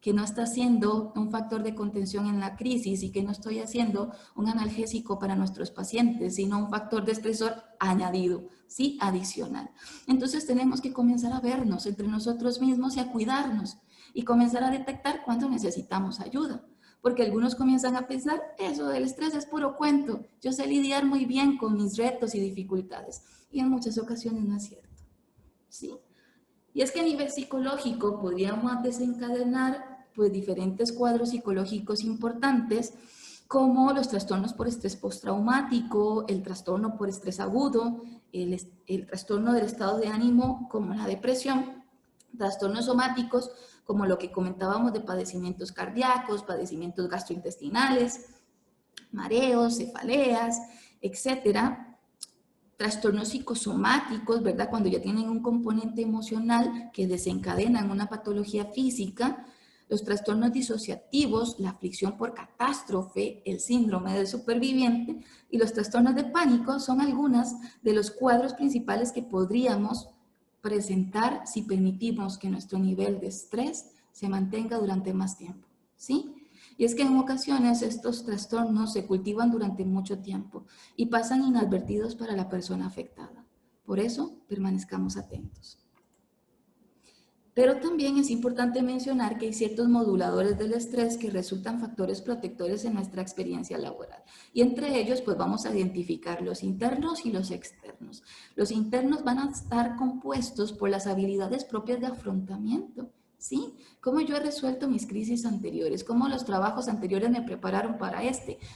que no está siendo un factor de contención en la crisis y que no estoy haciendo un analgésico para nuestros pacientes, sino un factor de estresor añadido, ¿sí? Adicional. Entonces tenemos que comenzar a vernos entre nosotros mismos y a cuidarnos y comenzar a detectar cuándo necesitamos ayuda. Porque algunos comienzan a pensar, eso del estrés es puro cuento, yo sé lidiar muy bien con mis retos y dificultades. Y en muchas ocasiones no es cierto, ¿sí? Y es que a nivel psicológico podríamos desencadenar pues, diferentes cuadros psicológicos importantes como los trastornos por estrés postraumático, el trastorno por estrés agudo, el trastorno del estado de ánimo como la depresión, trastornos somáticos como lo que comentábamos de padecimientos cardíacos, padecimientos gastrointestinales, mareos, cefaleas, etcétera. Trastornos psicosomáticos, ¿verdad? Cuando ya tienen un componente emocional que desencadenan una patología física, los trastornos disociativos, la aflicción por catástrofe, el síndrome del superviviente y los trastornos de pánico son algunos de los cuadros principales que podríamos presentar si permitimos que nuestro nivel de estrés se mantenga durante más tiempo, ¿sí? Y es que en ocasiones estos trastornos se cultivan durante mucho tiempo y pasan inadvertidos para la persona afectada. Por eso, permanezcamos atentos. Pero también es importante mencionar que hay ciertos moduladores del estrés que resultan factores protectores en nuestra experiencia laboral. Y entre ellos, pues vamos a identificar los internos y los externos. Los internos van a estar compuestos por las habilidades propias de afrontamiento, ¿sí? Cómo yo he resuelto mis crisis anteriores, cómo los trabajos anteriores me prepararon para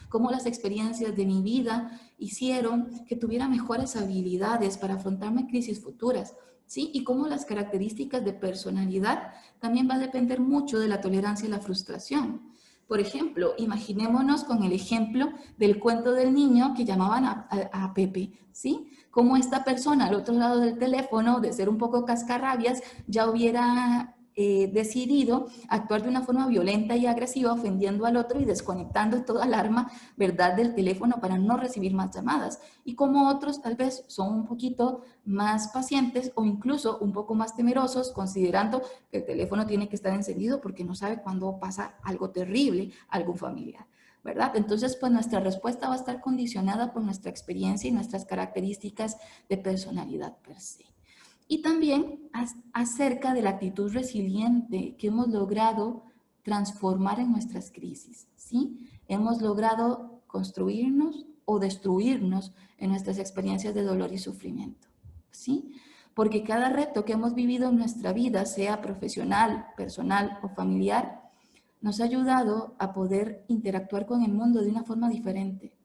cómo las experiencias de mi vida hicieron que tuviera mejores habilidades para afrontarme crisis futuras, ¿sí? Y cómo las características de personalidad también va a depender mucho de la tolerancia a la frustración. Por ejemplo, imaginémonos con el ejemplo del cuento del niño que llamaban a Pepe, ¿sí? Cómo esta persona al otro lado del teléfono, de ser un poco cascarrabias, ya hubiera decidido actuar de una forma violenta y agresiva, ofendiendo al otro y desconectando toda alarma, ¿verdad?, del teléfono para no recibir más llamadas. Y como otros tal vez son un poquito más pacientes o incluso un poco más temerosos, considerando que el teléfono tiene que estar encendido porque no sabe cuándo pasa algo terrible a algún familiar, ¿verdad? Entonces, pues nuestra respuesta va a estar condicionada por nuestra experiencia y nuestras características de personalidad per se. Y también acerca de la actitud resiliente que hemos logrado transformar en nuestras crisis, ¿sí? Hemos logrado construirnos o destruirnos en nuestras experiencias de dolor y sufrimiento, ¿sí? Porque cada reto que hemos vivido en nuestra vida, sea profesional, personal o familiar, nos ha ayudado a poder interactuar con el mundo de una forma diferente,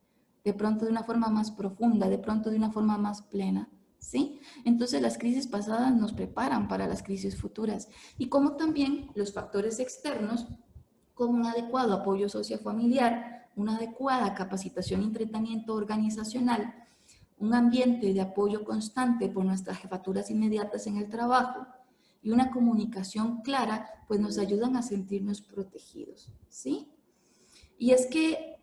de pronto de una forma más profunda, de pronto de una forma más plena, ¿sí? Entonces las crisis pasadas nos preparan para las crisis futuras y como también los factores externos, como un adecuado apoyo sociofamiliar, una adecuada capacitación y entrenamiento organizacional, un ambiente de apoyo constante por nuestras jefaturas inmediatas en el trabajo y una comunicación clara, pues nos ayudan a sentirnos protegidos, ¿sí? Y es que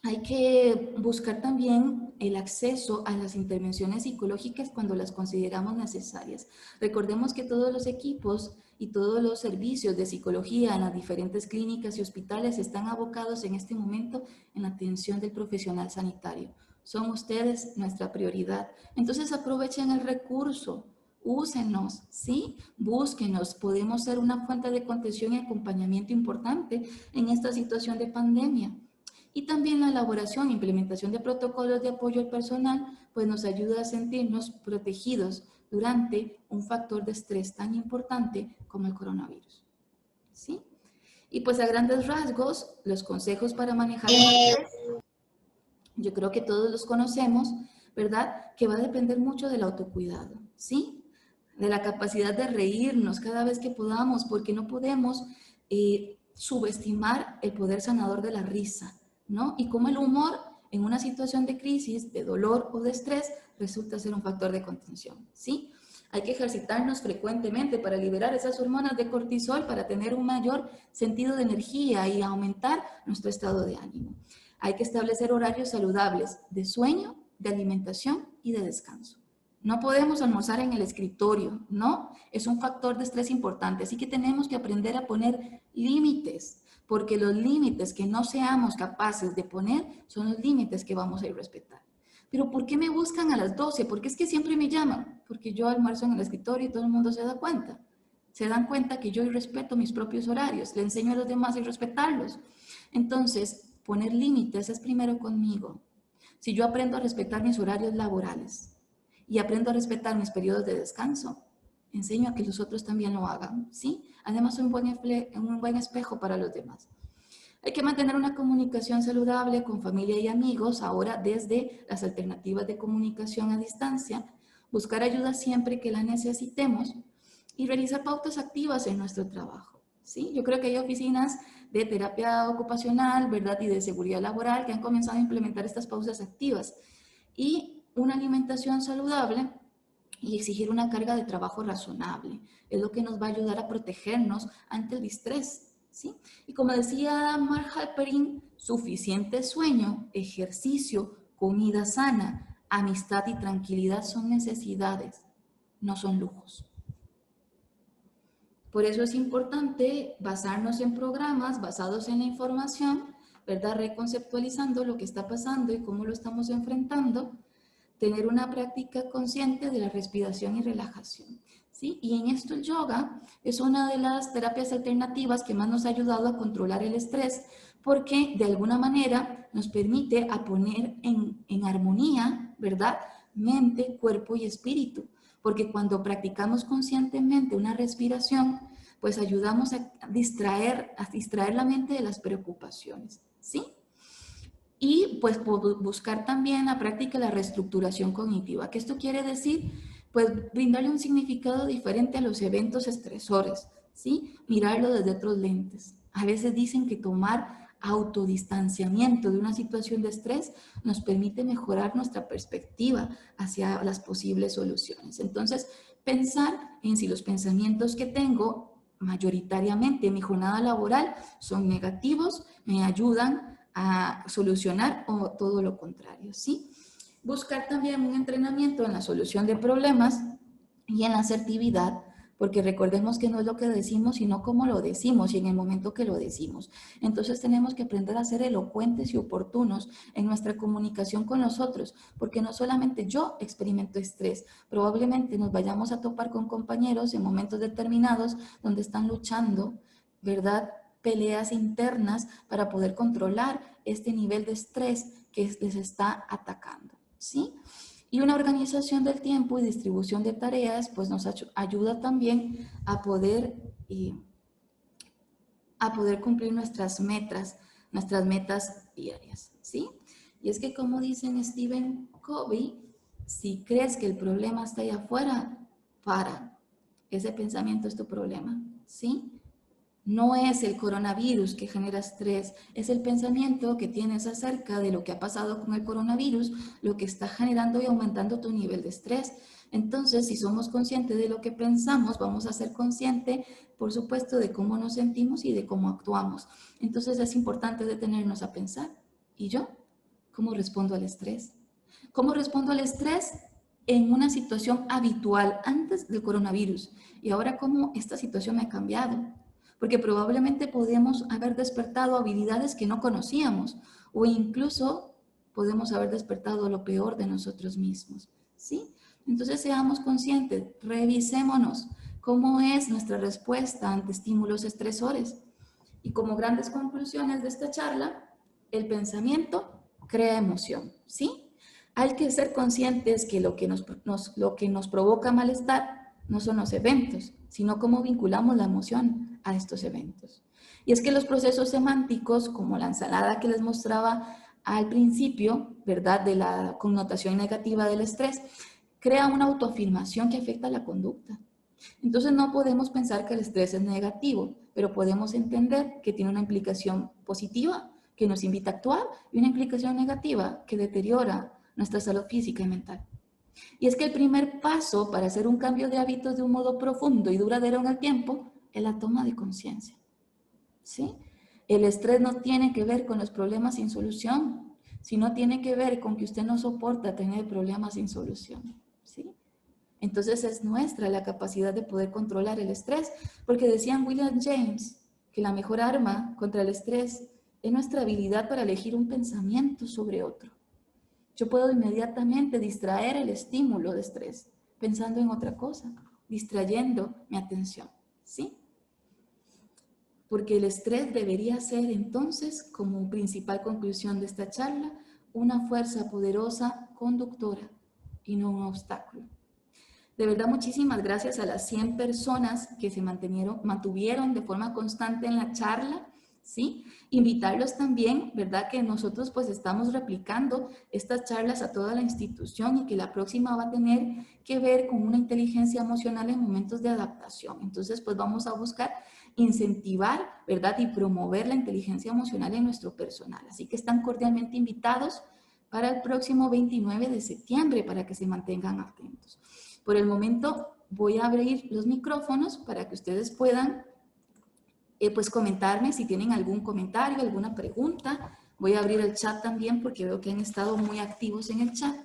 hay que buscar también el acceso a las intervenciones psicológicas cuando las consideramos necesarias. Recordemos que todos los equipos y todos los servicios de psicología en las diferentes clínicas y hospitales están abocados en este momento en la atención del profesional sanitario. Son ustedes nuestra prioridad. Entonces aprovechen el recurso, úsenos, ¿sí? Búsquenos. Podemos ser una fuente de contención y acompañamiento importante en esta situación de pandemia. Y también la elaboración e implementación de protocolos de apoyo al personal, pues nos ayuda a sentirnos protegidos durante un factor de estrés tan importante como el coronavirus. ¿Sí? Y pues a grandes rasgos, los consejos para manejar el estrés, yo creo que todos los conocemos, ¿verdad? Que va a depender mucho del autocuidado, ¿sí? De la capacidad de reírnos cada vez que podamos, porque no podemos subestimar el poder sanador de la risa, ¿no? Y como el humor en una situación de crisis, de dolor o de estrés, resulta ser un factor de contención, ¿sí? Hay que ejercitarnos frecuentemente para liberar esas hormonas de cortisol, para tener un mayor sentido de energía y aumentar nuestro estado de ánimo. Hay que establecer horarios saludables de sueño, de alimentación y de descanso. No podemos almorzar en el escritorio, ¿no? Es un factor de estrés importante, así que tenemos que aprender a poner límites, porque los límites que no seamos capaces de poner son los límites que vamos a ir respetando. Pero ¿por qué me buscan a las 12? Porque es que siempre me llaman, porque yo almuerzo en el escritorio y todo el mundo se da cuenta. Se dan cuenta que yo respeto mis propios horarios, le enseño a los demás a respetarlos. Entonces, poner límites es primero conmigo. Si yo aprendo a respetar mis horarios laborales y aprendo a respetar mis periodos de descanso, enseño a que los otros también lo hagan, ¿sí? Además, un buen espejo para los demás. Hay que mantener una comunicación saludable con familia y amigos, ahora desde las alternativas de comunicación a distancia, buscar ayuda siempre que la necesitemos y realizar pautas activas en nuestro trabajo. ¿Sí? Yo creo que hay oficinas de terapia ocupacional, ¿verdad? Y de seguridad laboral que han comenzado a implementar estas pausas activas y una alimentación saludable y exigir una carga de trabajo razonable. Es lo que nos va a ayudar a protegernos ante el estrés. ¿Sí? Y como decía Mark Halperin, suficiente sueño, ejercicio, comida sana, amistad y tranquilidad son necesidades, no son lujos. Por eso es importante basarnos en programas basados en la información, ¿verdad? Reconceptualizando lo que está pasando y cómo lo estamos enfrentando, tener una práctica consciente de la respiración y relajación, ¿sí? Y en esto el yoga es una de las terapias alternativas que más nos ha ayudado a controlar el estrés porque de alguna manera nos permite a poner en armonía, ¿verdad? Mente, cuerpo y espíritu. Porque cuando practicamos conscientemente una respiración, pues ayudamos a distraer la mente de las preocupaciones, ¿sí? Y pues buscar también la práctica de la reestructuración cognitiva. ¿Qué esto quiere decir? Pues brindarle un significado diferente a los eventos estresores, ¿sí? Mirarlo desde otros lentes. A veces dicen que tomar autodistanciamiento de una situación de estrés nos permite mejorar nuestra perspectiva hacia las posibles soluciones. Entonces, pensar en si los pensamientos que tengo mayoritariamente en mi jornada laboral son negativos, me ayudan a solucionar o todo lo contrario, ¿sí? Buscar también un entrenamiento en la solución de problemas y en la asertividad, porque recordemos que no es lo que decimos, sino cómo lo decimos y en el momento que lo decimos. Entonces tenemos que aprender a ser elocuentes y oportunos en nuestra comunicación con los otros, porque no solamente yo experimento estrés, probablemente nos vayamos a topar con compañeros en momentos determinados donde están luchando, ¿verdad? Peleas internas para poder controlar este nivel de estrés que les está atacando, ¿sí? Y una organización del tiempo y distribución de tareas pues nos ayuda también a poder cumplir nuestras metas diarias, ¿sí? Y es que como dicen Stephen Covey, Si crees que el problema está allá afuera, para. Ese pensamiento es tu problema, ¿sí? No es el coronavirus que genera estrés, es el pensamiento que tienes acerca de lo que ha pasado con el coronavirus, lo que está generando y aumentando tu nivel de estrés. Entonces, si somos conscientes de lo que pensamos, vamos a ser conscientes, por supuesto, de cómo nos sentimos y de cómo actuamos. Entonces, es importante detenernos a pensar. ¿Y yo? ¿Cómo respondo al estrés? ¿Cómo respondo al estrés en una situación habitual antes del coronavirus? Y ahora, ¿cómo esta situación me ha cambiado? Porque probablemente podemos haber despertado habilidades que no conocíamos o incluso podemos haber despertado lo peor de nosotros mismos, ¿sí? Entonces seamos conscientes, revisémonos cómo es nuestra respuesta ante estímulos estresores. Y como grandes conclusiones de esta charla, el pensamiento crea emoción, ¿sí? Hay que ser conscientes que lo que nos provoca malestar no son los eventos, sino cómo vinculamos la emoción a estos eventos. Y es que los procesos semánticos, como la ensalada que les mostraba al principio, ¿verdad?, de la connotación negativa del estrés, crea una autoafirmación que afecta la conducta. Entonces no podemos pensar que el estrés es negativo, pero podemos entender que tiene una implicación positiva que nos invita a actuar y una implicación negativa que deteriora nuestra salud física y mental. Y es que el primer paso para hacer un cambio de hábitos de un modo profundo y duradero en el tiempo es la toma de conciencia, ¿sí? El estrés no tiene que ver con los problemas sin solución, sino tiene que ver con que usted no soporta tener problemas sin solución, ¿sí? Entonces es nuestra la capacidad de poder controlar el estrés, porque decían William James que la mejor arma contra el estrés es nuestra habilidad para elegir un pensamiento sobre otro. Yo puedo inmediatamente distraer el estímulo de estrés pensando en otra cosa, distrayendo mi atención, ¿sí? Porque el estrés debería ser entonces, como principal conclusión de esta charla, una fuerza poderosa conductora y no un obstáculo. De verdad, muchísimas gracias a las 100 personas que se mantuvieron de forma constante en la charla, ¿sí? Invitarlos también, ¿verdad? Que nosotros pues estamos replicando estas charlas a toda la institución y que la próxima va a tener que ver con una inteligencia emocional en momentos de adaptación. Entonces, pues vamos a buscar incentivar, ¿verdad? Y promover la inteligencia emocional en nuestro personal. Así que están cordialmente invitados para el próximo 29 de septiembre para que se mantengan atentos. Por el momento voy a abrir los micrófonos para que ustedes puedan pues comentarme si tienen algún comentario, alguna pregunta. Voy a abrir el chat también porque veo que han estado muy activos en el chat.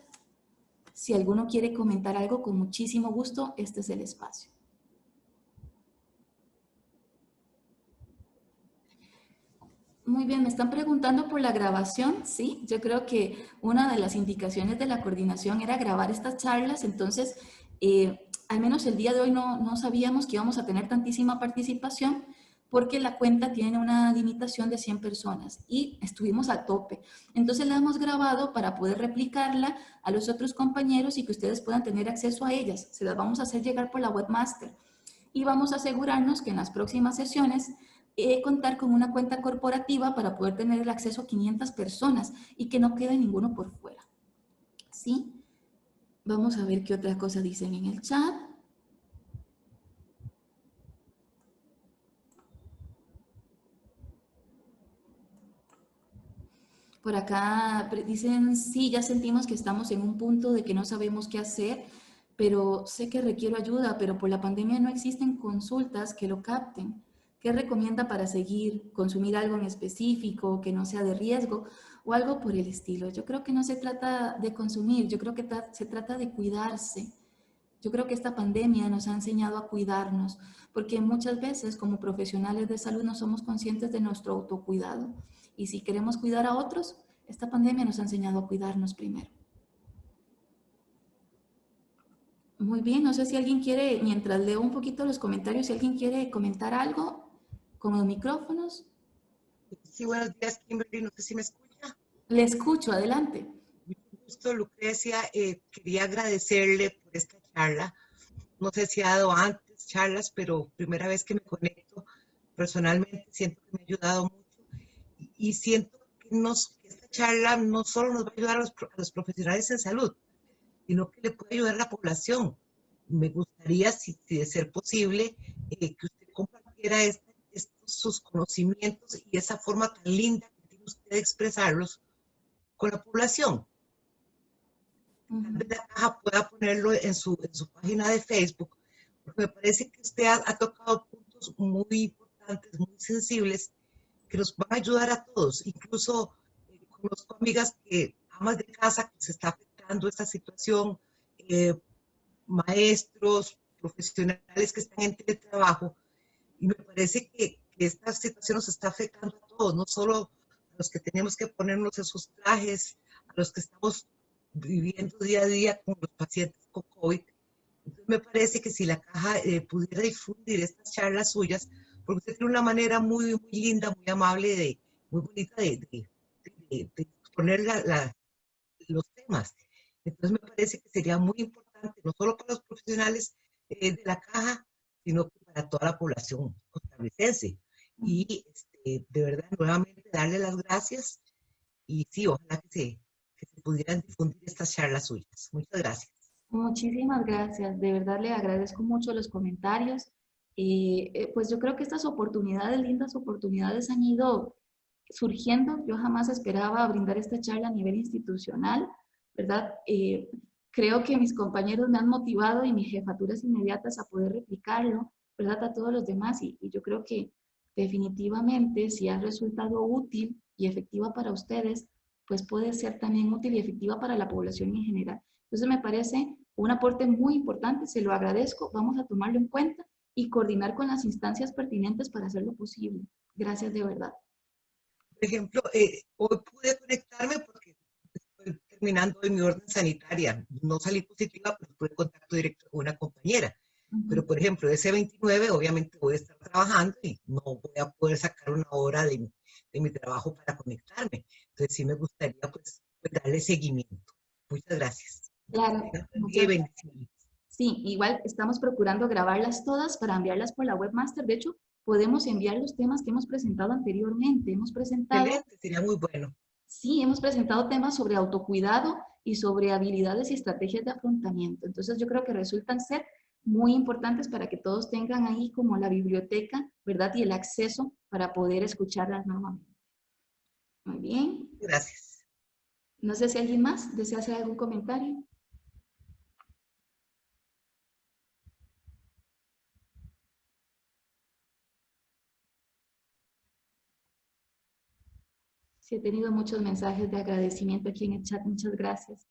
Si alguno quiere comentar algo, con muchísimo gusto, este es el espacio. Muy bien, me están preguntando por la grabación, ¿sí? Yo creo que una de las indicaciones de la coordinación era grabar estas charlas, entonces, al menos el día de hoy no sabíamos que íbamos a tener tantísima participación porque la cuenta tiene una limitación de 100 personas y estuvimos a tope. Entonces la hemos grabado para poder replicarla a los otros compañeros y que ustedes puedan tener acceso a ellas. Se las vamos a hacer llegar por la webmaster y vamos a asegurarnos que en las próximas sesiones contar con una cuenta corporativa para poder tener el acceso a 500 personas y que no quede ninguno por fuera. ¿Sí? Vamos a ver qué otra cosa dicen en el chat. Por acá dicen, sí, ya sentimos que estamos en un punto de que no sabemos qué hacer, pero sé que requiero ayuda, pero por la pandemia no existen consultas que lo capten. ¿Qué recomienda para seguir? ¿Consumir algo en específico que no sea de riesgo o algo por el estilo? Yo creo que no se trata de consumir, yo creo que se trata de cuidarse. Yo creo que esta pandemia nos ha enseñado a cuidarnos, porque muchas veces como profesionales de salud no somos conscientes de nuestro autocuidado. Y si queremos cuidar a otros, esta pandemia nos ha enseñado a cuidarnos primero. Muy bien, no sé si alguien quiere, mientras leo un poquito los comentarios, si alguien quiere comentar algo con los micrófonos. Sí, buenos días, Kimberly, no sé si me escucha. Le escucho, adelante. Mucho gusto, Lucrecia. Quería agradecerle por esta charla. No sé si ha dado antes charlas, pero primera vez que me conecto personalmente, siento que me ha ayudado mucho y siento que esta charla no solo nos va a ayudar a los profesionales en salud, sino que le puede ayudar a la población. Me gustaría, si de ser posible, que usted compartiera sus conocimientos y esa forma tan linda que tiene usted de expresarlos con la población. Tal vez la caja pueda ponerlo en su página de Facebook, porque me parece que usted ha tocado puntos muy importantes, muy sensibles, que nos van a ayudar a todos. Incluso conozco amigas amas de casa, que se está afectando esta situación, maestros, profesionales que están en teletrabajo, y me parece que esta situación nos está afectando a todos, no solo a los que tenemos que ponernos esos trajes, a los que estamos viviendo día a día con los pacientes con COVID. Entonces me parece que si la caja pudiera difundir estas charlas suyas, porque usted tiene una manera muy, muy linda, muy amable, muy bonita de exponer los temas. Entonces me parece que sería muy importante, no solo para los profesionales de la caja, sino para toda la población costarricense. Y de verdad, nuevamente, darle las gracias y sí, ojalá que se pudieran difundir estas charlas suyas. Muchas gracias. Muchísimas gracias, de verdad le agradezco mucho los comentarios. Pues yo creo que estas oportunidades, lindas oportunidades, han ido surgiendo. Yo jamás esperaba brindar esta charla a nivel institucional, ¿verdad? Creo que mis compañeros me han motivado y mis jefaturas inmediatas a poder replicarlo, ¿verdad? A todos los demás y yo creo que definitivamente si ha resultado útil y efectiva para ustedes, pues puede ser también útil y efectiva para la población en general. Entonces me parece un aporte muy importante, se lo agradezco, vamos a tomarlo en cuenta y coordinar con las instancias pertinentes para hacerlo posible. Gracias de verdad. Por ejemplo, hoy pude conectarme porque estoy terminando mi orden sanitaria. No salí positiva, pero tuve contacto directo con una compañera. Pero, por ejemplo, ese 29 obviamente voy a estar trabajando y no voy a poder sacar una hora de mi trabajo para conectarme. Entonces sí me gustaría pues darle seguimiento. Muchas gracias. Claro, muchas gracias. Sí, igual estamos procurando grabarlas todas para enviarlas por la webmaster. De hecho, podemos enviar los temas que hemos presentado anteriormente. Hemos presentado... Excelente, sería muy bueno. Sí, hemos presentado temas sobre autocuidado y sobre habilidades y estrategias de afrontamiento. Entonces yo creo que resultan ser muy importantes para que todos tengan ahí como la biblioteca, ¿verdad? Y el acceso para poder escucharlas nuevamente. Muy bien. Gracias. No sé si alguien más desea hacer algún comentario. Sí, he tenido muchos mensajes de agradecimiento aquí en el chat. Muchas gracias.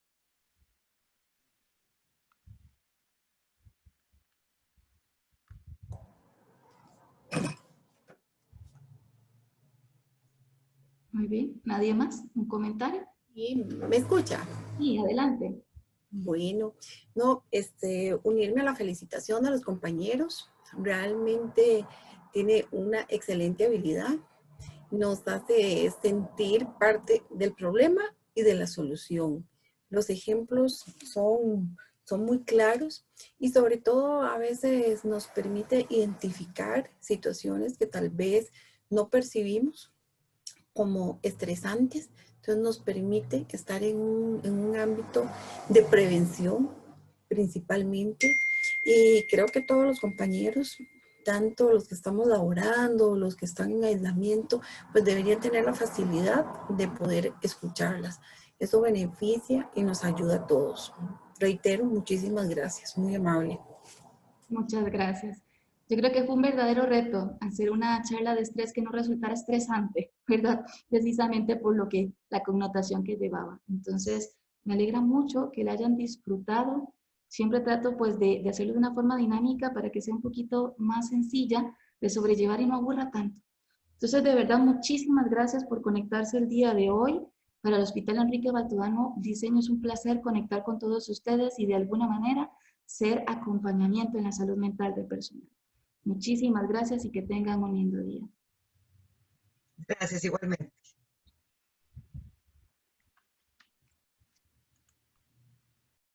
Muy bien. ¿Nadie más? ¿Un comentario? ¿Y me escucha? Sí, adelante. Bueno, no, unirme a la felicitación de los compañeros. Realmente tiene una excelente habilidad. Nos hace sentir parte del problema y de la solución. Los ejemplos son muy claros y sobre todo a veces nos permite identificar situaciones que tal vez no percibimos como estresantes. Entonces nos permite estar en un ámbito de prevención principalmente. Y creo que todos los compañeros, tanto los que estamos laborando, los que están en aislamiento, pues deberían tener la facilidad de poder escucharlas. Eso beneficia y nos ayuda a todos. Reitero, muchísimas gracias, muy amable. Muchas gracias. Yo creo que fue un verdadero reto hacer una charla de estrés que no resultara estresante, ¿verdad? Precisamente por lo que, la connotación que llevaba. Entonces, me alegra mucho que la hayan disfrutado. Siempre trato pues de hacerlo de una forma dinámica para que sea un poquito más sencilla de sobrellevar y no aburra tanto. Entonces, de verdad, muchísimas gracias por conectarse el día de hoy. Para el Hospital Enrique Baltodano Diseño es un placer conectar con todos ustedes y de alguna manera ser acompañamiento en la salud mental del personal. Muchísimas gracias y que tengan un lindo día. Gracias igualmente.